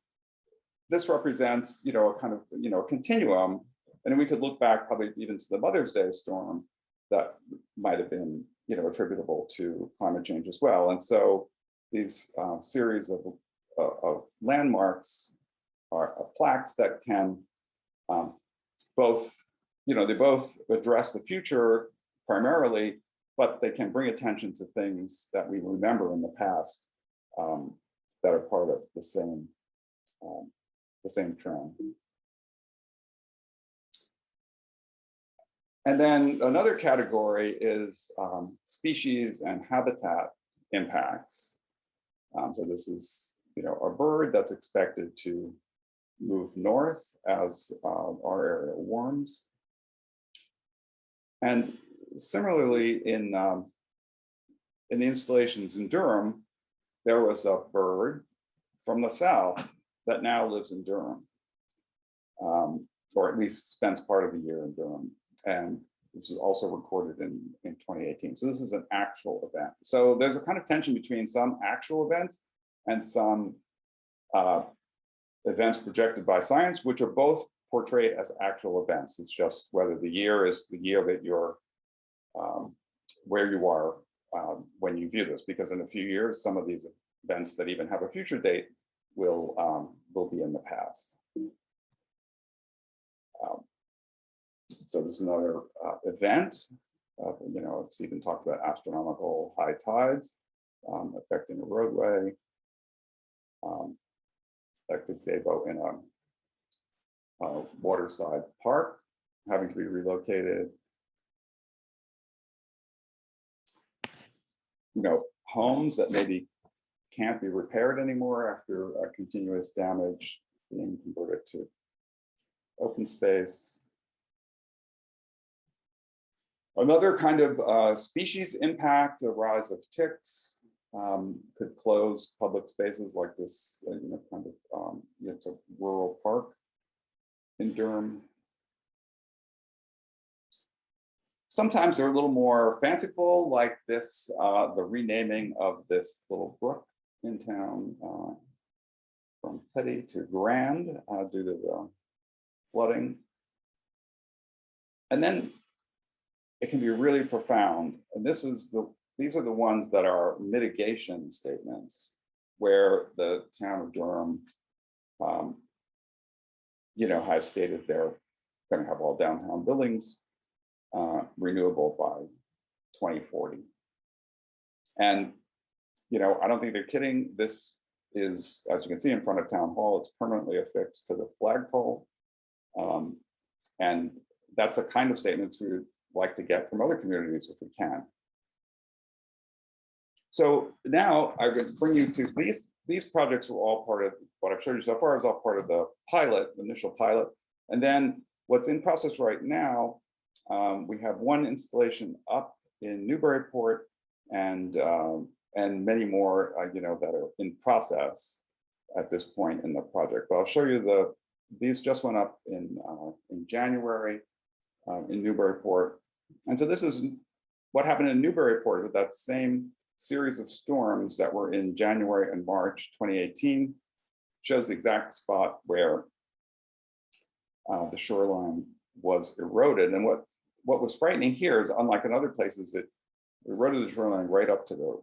this represents, a kind of, a continuum. And we could look back probably even to the Mother's Day storm that might have been, attributable to climate change as well. And so these series of landmarks are plaques that can both, they both address the future primarily, but they can bring attention to things that we remember in the past that are part of the same trend. And then another category is species and habitat impacts. So this is, a bird that's expected to move north as our area warms. And similarly, in the installations in Durham, there was a bird from the south that now lives in Durham, or at least spends part of the year in Durham. And this is also recorded in 2018. So this is an actual event. So there's a kind of tension between some actual events and some events projected by science, which are both portrayed as actual events. It's just whether the year is the year that you're, where you are when you view this, because in a few years, some of these events that even have a future date will be in the past. So this is another event. Stephen talked about astronomical high tides affecting a roadway. Like gazebo in a waterside park having to be relocated. Homes that maybe can't be repaired anymore after a continuous damage being converted to open space. Another kind of species impact, the rise of ticks, could close public spaces like this, kind of, it's a rural park in Durham. Sometimes they're a little more fanciful, like this, the renaming of this little brook in town from Petty to Grand due to the flooding. And then it can be really profound. And these are the ones that are mitigation statements, where the town of Durham, has stated they're going to have all downtown buildings renewable by 2040. And, I don't think they're kidding. This is, as you can see in front of Town Hall, it's permanently affixed to the flagpole. And that's the kind of statements we would like to get from other communities if we can. So now I would bring you to these projects were all part of what I've showed you so far is all part of the initial pilot. And then what's in process right now, we have one installation up in Newburyport and many more, that are in process at this point in the project. But I'll show you these just went up in January in Newburyport. And so this is what happened in Newburyport with that same series of storms that were in January and March 2018. Shows the exact spot where the shoreline was eroded. And what was frightening here is, unlike in other places, it eroded the shoreline right up to the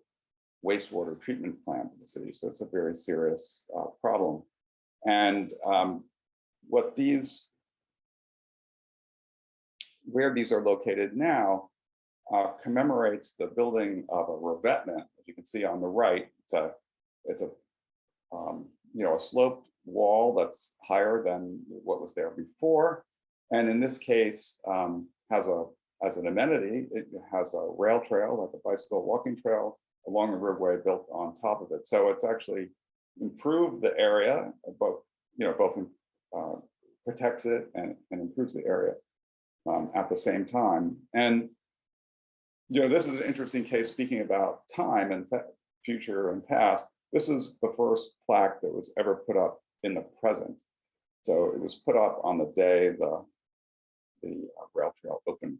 wastewater treatment plant of the city. So it's a very serious problem. And where these are located now commemorates the building of a revetment. As you can see on the right, it's a sloped wall that's higher than what was there before. And in this case, as an amenity, it has a rail trail, like a bicycle walking trail along the riverway built on top of it. So it's actually improved the area, both protects it and improves the area at the same time. And this is an interesting case, speaking about time and future and past. This is the first plaque that was ever put up in the present. So it was put up on the day the rail trail opened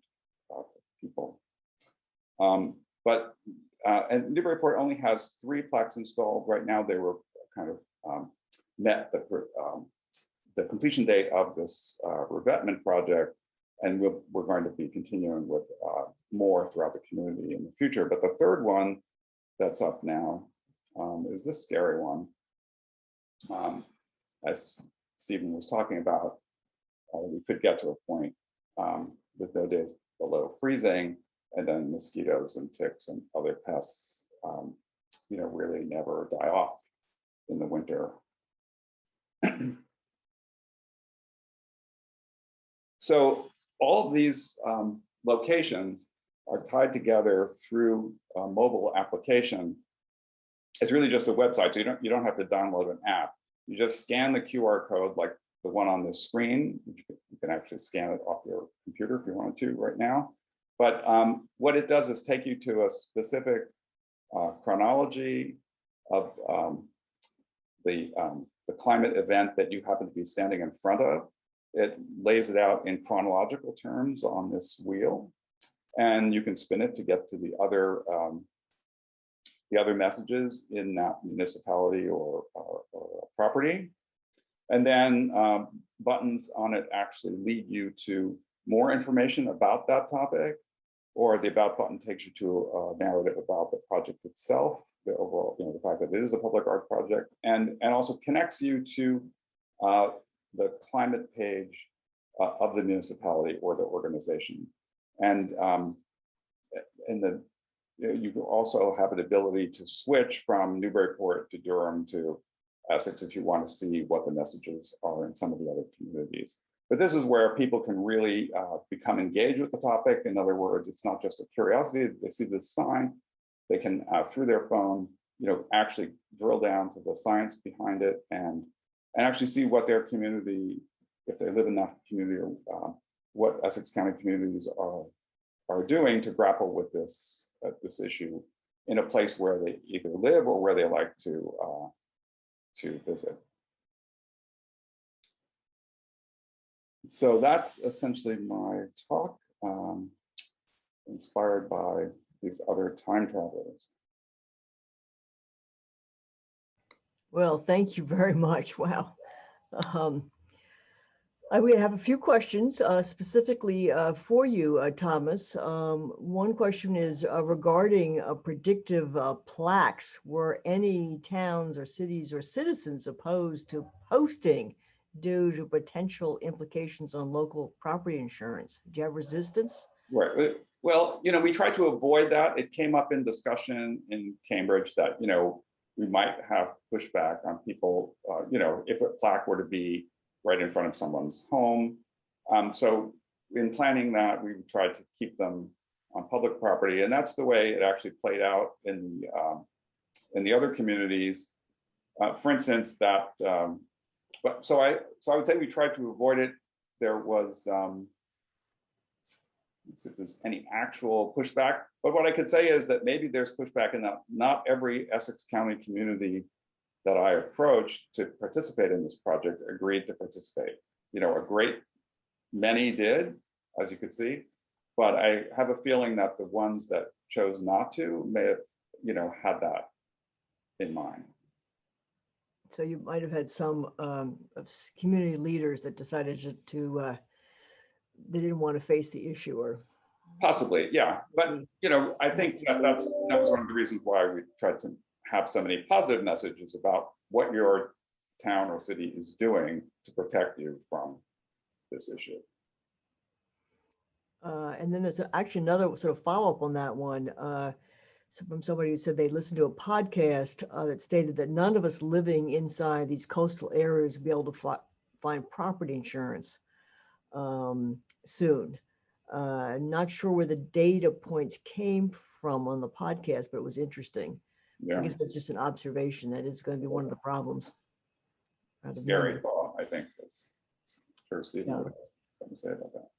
for people. And Newburyport only has 3 plaques installed. Right now, they were kind of met the completion date of this revetment project. And we're going to be continuing with more throughout the community in the future. But the third one that's up now is this scary one. As Stephen was talking about, we could get to a point with no days below freezing, and then mosquitoes and ticks and other pests, really never die off in the winter. So all of these locations are tied together through a mobile application. It's really just a website, so you don't have to download an app. You just scan the QR code, like the one on the screen. You can actually scan it off your computer if you wanted to right now. But what it does is take you to a specific chronology of the climate event that you happen to be standing in front of. It lays it out in chronological terms on this wheel, and you can spin it to get to the other messages in that municipality or property. And then buttons on it actually lead you to more information about that topic, or the About button takes you to a narrative about the project itself, the overall, the fact that it is a public art project, and also connects you to the climate page of the municipality or the organization. And you also have an ability to switch from Newburyport to Durham to Essex if you want to see what the messages are in some of the other communities. But this is where people can really become engaged with the topic. In other words, it's not just a curiosity. They see this sign, they can, through their phone, actually drill down to the science behind it and actually see what their community, if they live in that community, what Essex County communities are doing to grapple with this issue in a place where they either live or where they like to visit. So that's essentially my talk, inspired by these other time travelers. Well, thank you very much. Wow. We have a few questions specifically for you, Thomas. One question is regarding predictive plaques. Were any towns or cities or citizens opposed to posting due to potential implications on local property insurance? Do you have resistance? Right. Well, we tried to avoid that. It came up in discussion in Cambridge that, we might have pushback on people, if a plaque were to be right in front of someone's home. So in planning that, we tried to keep them on public property, and that's the way it actually played out in the other communities. For instance, so I would say we tried to avoid it. There was, let's see if there's any actual pushback, but what I could say is that maybe there's pushback in that not every Essex County community that I approached to participate in this project agreed to participate. A great many did, as you could see, but I have a feeling that the ones that chose not to may have, had that in mind. So you might have had some community leaders that decided to they didn't want to face the issue, or possibly, yeah. But I think that was one of the reasons why we tried to have so many positive messages about what your town or city is doing to protect you from this issue. And then there's actually another sort of follow-up on that one. From somebody who said they listened to a podcast that stated that none of us living inside these coastal areas will be able to find property insurance soon. Not sure where the data points came from on the podcast, but it was interesting. Yeah. I guess that's just an observation that is going to be one of the problems. Scary thought, I think. That's sure Stephen Yeah. would have something to say about that.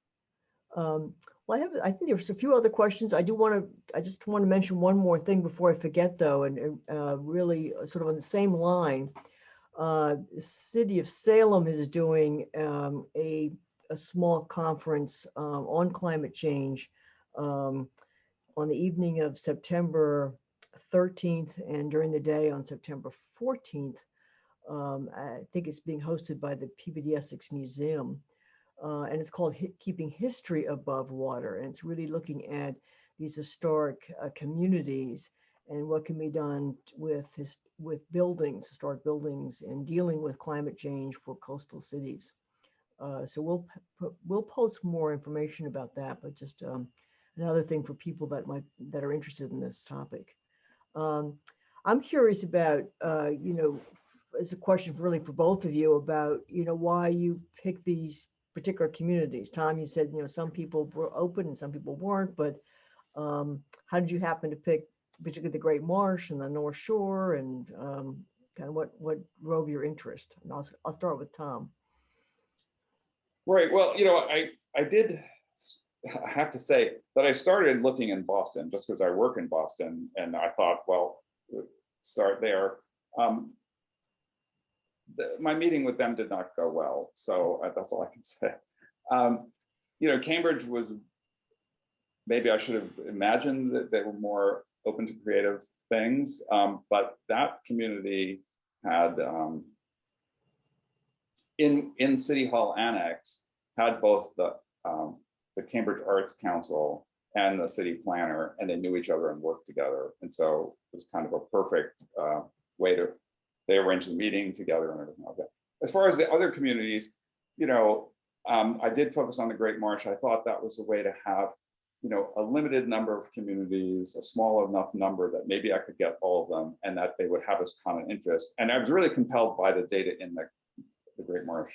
Well, I think there's a few other questions. I just want to mention one more thing before I forget, though, and really sort of on the same line. The city of Salem is doing a small conference on climate change on the evening of September 13th and during the day on September 14th. I think it's being hosted by the Peabody Essex Museum. And it's called Keeping History Above Water. And it's really looking at these historic communities and what can be done with buildings, historic buildings, and dealing with climate change for coastal cities. So we'll post more information about that, but just another thing for people that are interested in this topic. I'm curious about, it's a question really for both of you about, why you pick these particular communities. Tom, you said, some people were open and some people weren't, but how did you happen to pick particularly the Great Marsh and the North Shore, and kind of what drove your interest? And I'll start with Tom. Right. Well, I have to say that I started looking in Boston just because I work in Boston, and I thought, well, start there. My meeting with them did not go well, so that's all I can say. Cambridge was, maybe I should have imagined that they were more open to creative things, but that community had, in City Hall Annex, had both the Cambridge Arts Council and the city planner, and they knew each other and worked together. And so it was kind of a perfect way they arranged the meeting together and everything like that. As far as the other communities, I did focus on the Great Marsh. I thought that was a way to have, a limited number of communities, a small enough number that maybe I could get all of them, and that they would have this common interest. And I was really compelled by the data in the Great Marsh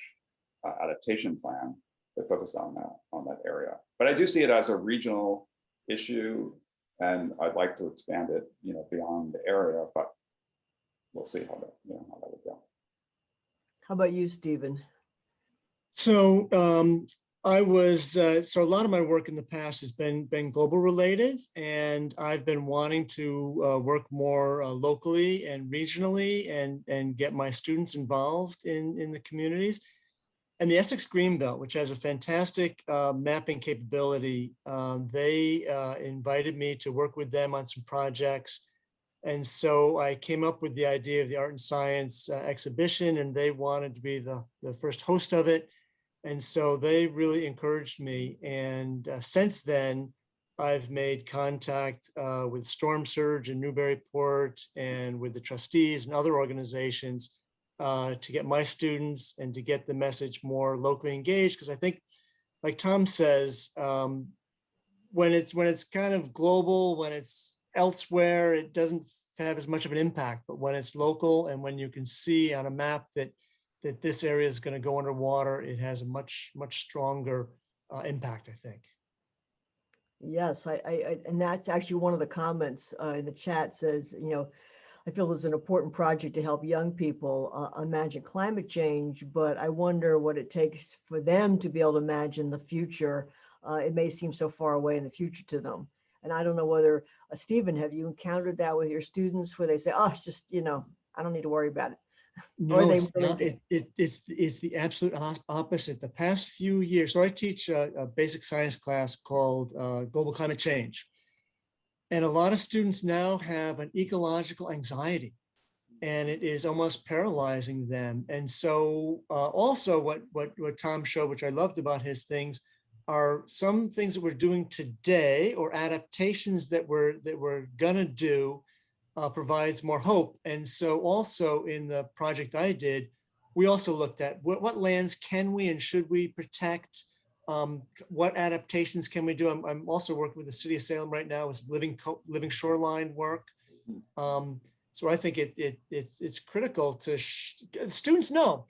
adaptation plan that focused on that area. But I do see it as a regional issue, and I'd like to expand it, beyond the area, but we'll see how that would go. How about you, Stephen? So so a lot of my work in the past has been global related, and I've been wanting to work more locally and regionally and get my students involved in the communities. And the Essex Greenbelt, which has a fantastic mapping capability, they invited me to work with them on some projects. And so I came up with the idea of the Art and Science exhibition, and they wanted to be the first host of it. And so they really encouraged me. And since then, I've made contact with Storm Surge in Newburyport and with the trustees and other organizations to get my students and to get the message more locally engaged. Because I think, like Tom says, when it's kind of global, when it's elsewhere, it doesn't have as much of an impact. But when it's local and when you can see on a map that this area is going to go underwater, it has a much stronger impact, I think. Yes, and that's actually one of the comments in the chat says, I feel this is an important project to help young people imagine climate change, but I wonder what it takes for them to be able to imagine the future. It may seem so far away in the future to them. And I don't know whether, Stephen, have you encountered that with your students where they say, oh, it's just, I don't need to worry about it. No, it's not. It's the absolute opposite. The past few years, so I teach a basic science class called Global Climate Change. And a lot of students now have an ecological anxiety, and it is almost paralyzing them. And so also what Tom showed, which I loved about his things, are some things that we're doing today or adaptations that we're gonna do provides more hope. And so also in the project I did, we also looked at what lands can we and should we protect? What adaptations can we do? I'm also working with the city of Salem right now with living shoreline work. So I think it's critical to students know.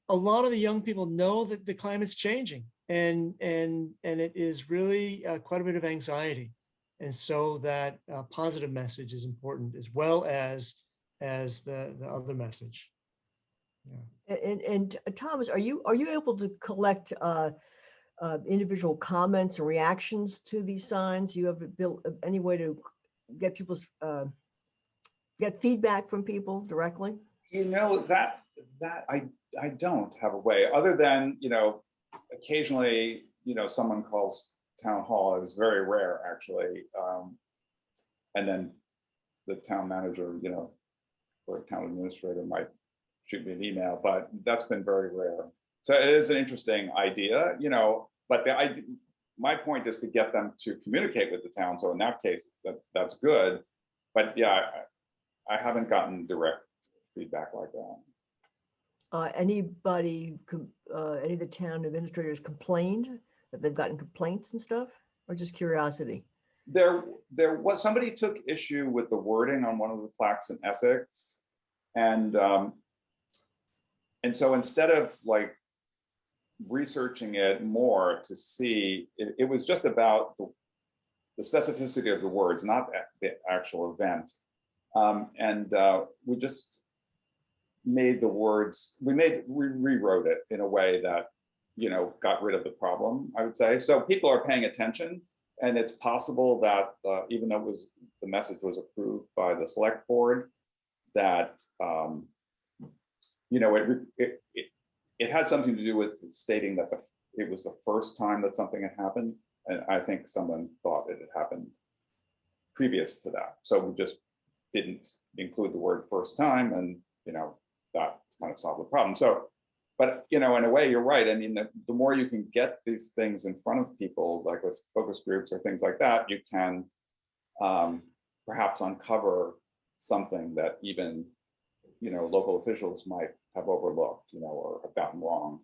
A lot of the young people know that the climate's changing, and it is really quite a bit of anxiety. And so that positive message is important as well as the other message. Yeah. And Thomas, are you able to collect individual comments and reactions to these signs? You have built any way to get people's get feedback from people directly? That I don't have a way other than, occasionally, someone calls town hall. It was very rare, actually. And then the town manager, or a town administrator might shoot me an email, but that's been very rare. So it is an interesting idea, but my point is to get them to communicate with the town. So in that case, that's good. But yeah, I haven't gotten direct feedback like that. Any of the town administrators complained that they've gotten complaints and stuff, or just curiosity? There was somebody took issue with the wording on one of the plaques in Essex, and so instead of like researching it more to see, it was just about the specificity of the words, not the actual event, and we just made the words, we rewrote it in a way that got rid of the problem, I would say. So people are paying attention, and it's possible that even though the message was approved by the select board, that it had something to do with stating that it was the first time that something had happened, and I think someone thought it had happened previous to that. So we just didn't include the word first time, and that kind of solved the problem. So, but in a way, you're right. I mean, the more you can get these things in front of people, like with focus groups or things like that, you can perhaps uncover something that even local officials might have overlooked, or have gotten wrong.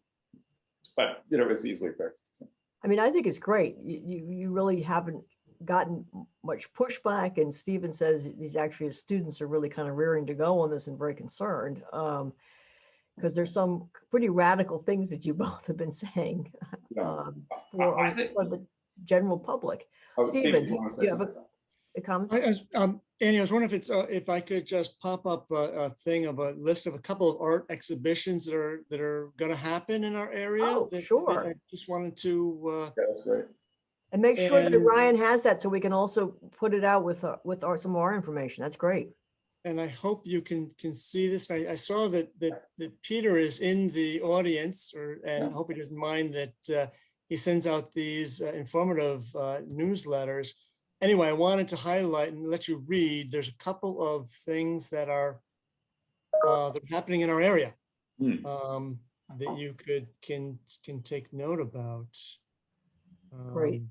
But it's easily fixed. I mean, I think it's great. You really haven't gotten much pushback, and Stephen says these actually students are really kind of rearing to go on this and very concerned, because there's some pretty radical things that you both have been saying for the general public. Stephen, do you have a comment? Annie, I was wondering if I could just pop up a thing of a list of a couple of art exhibitions that are going to happen in our area. Oh, sure. I just wanted to. Yeah, that's great. And make sure that Ryan has that so we can also put it out with some more information. That's great. And I hope you can see this. I saw that Peter is in the audience, and I hope he doesn't mind that he sends out these informative newsletters. Anyway, I wanted to highlight and let you read. There's a couple of things that are happening in our area. that you can take note about. Great.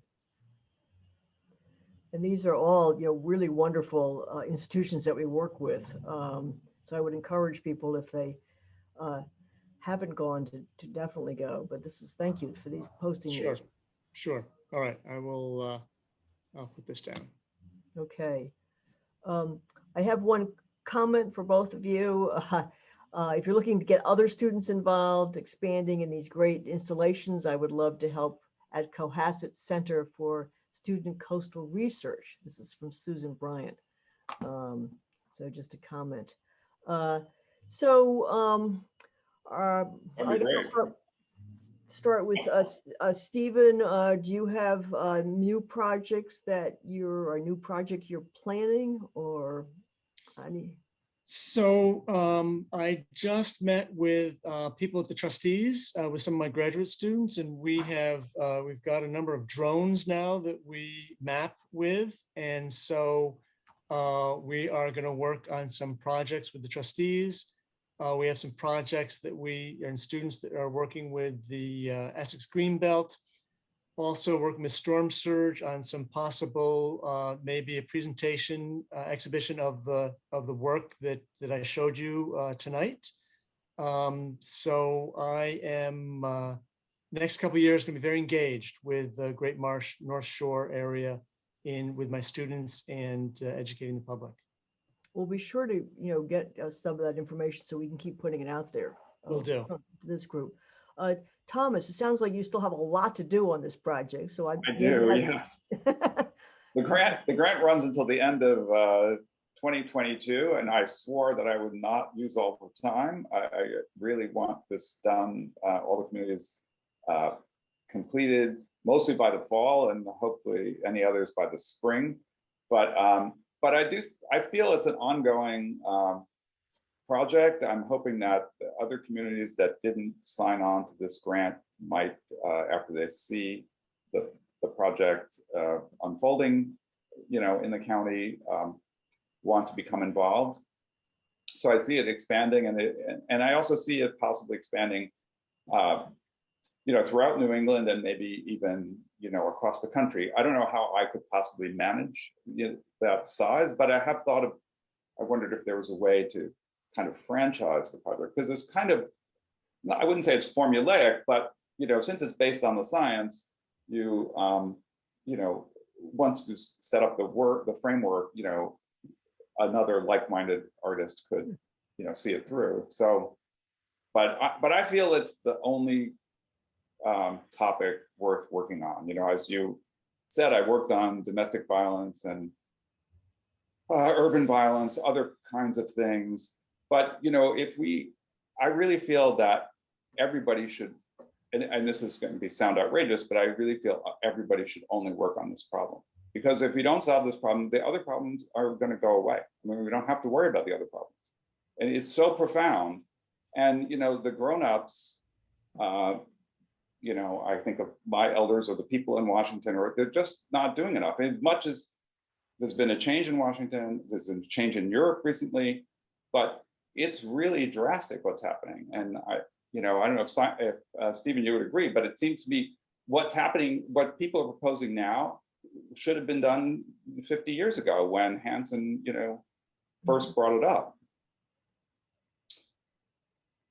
And these are all, really wonderful institutions that we work with. So I would encourage people, if they haven't gone, to definitely go. But thank you for posting Sure, these. sure. All right, I will. I'll put this down. Okay. I have one comment for both of you. If you're looking to get other students involved, expanding in these great installations, I would love to help at Cohasset Center for Student Coastal Research. This is from Susan Bryant. So just a comment. That'd be great. Start with Stephen. Do you have new projects new project you're planning, or any? So I just met with people at the trustees with some of my graduate students, and we've got a number of drones now that we map with, and so we are going to work on some projects with the trustees. We have some projects and students that are working with the Essex Greenbelt. Also working with Storm Surge on some possible, maybe a presentation exhibition of the work that I showed you tonight. So I am next couple of years going to be very engaged with the Great Marsh North Shore area with my students and educating the public. We'll be sure to get some of that information so we can keep putting it out there. Will do. To this group. Thomas, it sounds like you still have a lot to do on this project. So I do, yes. The grant runs until the end of 2022, and I swore that I would not use all the time. I really want this done, all the communities completed, mostly by the fall, and hopefully any others by the spring. But I feel it's an ongoing project. I'm hoping that other communities that didn't sign on to this grant might, after they see the project unfolding, in the county, want to become involved. So I see it expanding, and I also see it possibly expanding, throughout New England and maybe even, across the country. I don't know how I could possibly manage that size, but I wondered if there was a way to kind of franchise the project, because it's kind of, I wouldn't say it's formulaic, but since it's based on the science, once you set up the framework, another like-minded artist could see it through. So but I feel it's the only topic worth working on. As you said, I worked on domestic violence and urban violence, other kinds of things. But I really feel that everybody should, and this is going to sound outrageous, but I really feel everybody should only work on this problem. Because if we don't solve this problem, the other problems are going to go away. I mean, we don't have to worry about the other problems. And it's so profound. And the grown-ups, I think of my elders or the people in Washington, they're just not doing enough. As much as there's been a change in Washington, there's a change in Europe recently, but it's really drastic what's happening. And I don't know if Stephen, you would agree, but it seems to be what's happening, what people are proposing now should have been done 50 years ago when Hansen, first brought it up.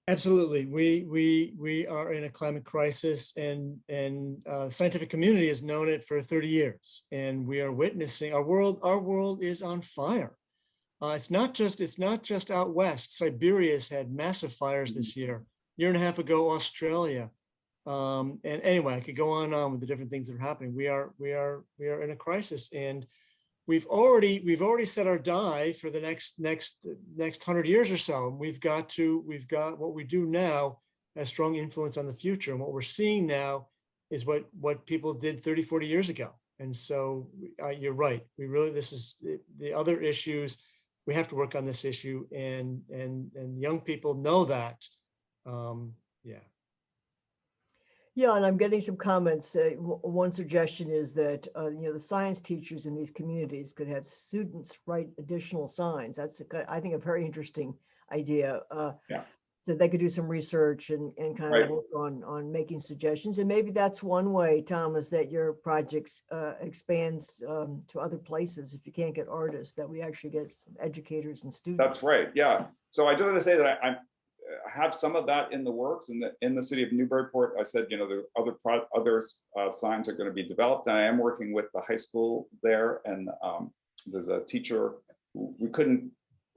Absolutely. We are in a climate crisis, and the scientific community has known it for 30 years, and we are witnessing our world is on fire. It's not just out west. Siberia's had massive fires this year. Year and a half ago, Australia. And anyway, I could go on with the different things that are happening. We are in a crisis, and we've already set our die for the next 100 years or so. We've got what we do now has strong influence on the future. And what we're seeing now is what people did 30, 40 years ago. And so you're right. This is the other issues. We have to work on this issue, and young people know that. Yeah, and I'm getting some comments. One suggestion is that the science teachers in these communities could have students write additional signs. That's I think a very interesting idea. Yeah. that they could do some research and kind Right. of work on making suggestions. And maybe that's one way, Thomas, that your projects expands to other places. If you can't get artists, that we actually get some educators and students. That's right. Yeah. So I just want to say that I have some of that in the works in the city of Newburyport. I said, you know, the other signs are going to be developed, and I am working with the high school there. And there's a teacher who we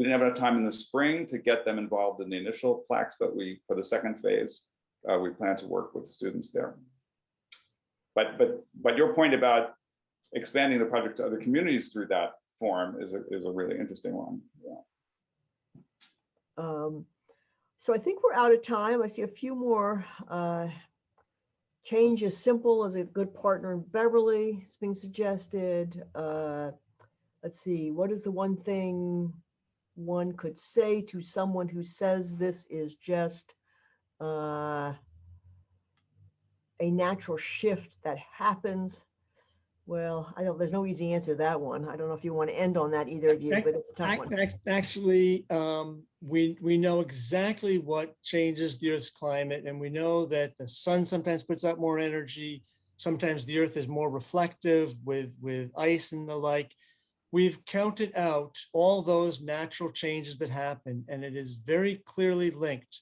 didn't have enough time in the spring to get them involved in the initial plaques, but for the second phase, we plan to work with students there. But your point about expanding the project to other communities through that forum is a really interesting one. Yeah. So I think we're out of time. I see a few more changes. Simple as a good partner in Beverly is being suggested. Let's see, what is the one thing one could say to someone who says this is just a natural shift that happens? Well, there's no easy answer to that one. I don't know if you want to end on that, either of you, but it's a tough one. Actually, we know exactly what changes the Earth's climate, and we know that the sun sometimes puts out more energy. Sometimes the Earth is more reflective with ice and the like. We've counted out all those natural changes that happen, and it is very clearly linked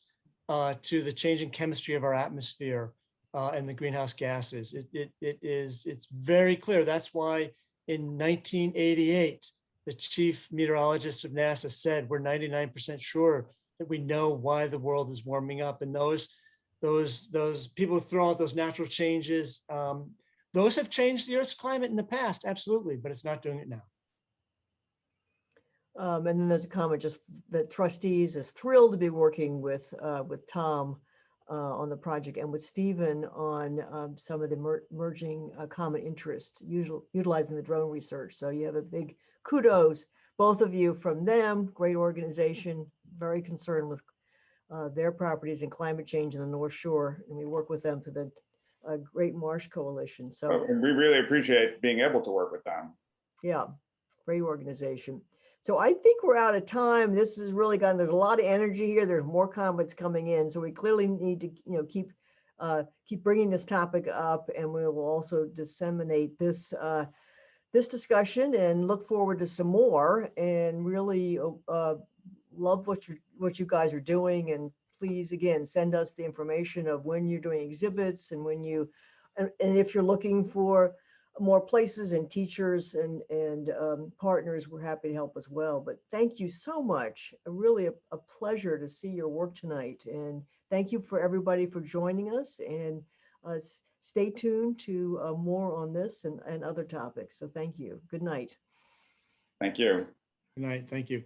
to the changing chemistry of our atmosphere and the greenhouse gases. It's very clear. That's why in 1988, the chief meteorologist of NASA said, we're 99% sure that we know why the world is warming up. And those people who throw out those natural changes, those have changed the Earth's climate in the past, absolutely, but it's not doing it now. And then there's a comment just that trustees is thrilled to be working with Tom on the project and with Stephen on some of the emerging common interests, utilizing the drone research. So you have a big kudos, both of you, from them. Great organization, very concerned with their properties and climate change in the North Shore, and we work with them through the Great Marsh Coalition. So we really appreciate being able to work with them. Yeah, great organization. So I think we're out of time. This has really gotten, there's a lot of energy here. There's more comments coming in. So we clearly need to, keep bringing this topic up, and we will also disseminate this discussion and look forward to some more, and really love what you guys are doing. And please, again, send us the information of when you're doing exhibits and and if you're looking for more places and teachers and partners, we're happy to help as well. But thank you so much. Really a pleasure to see your work tonight. And thank you for everybody for joining us, and stay tuned to more on this and other topics. So thank you. Good night. Thank you. Good night. Thank you.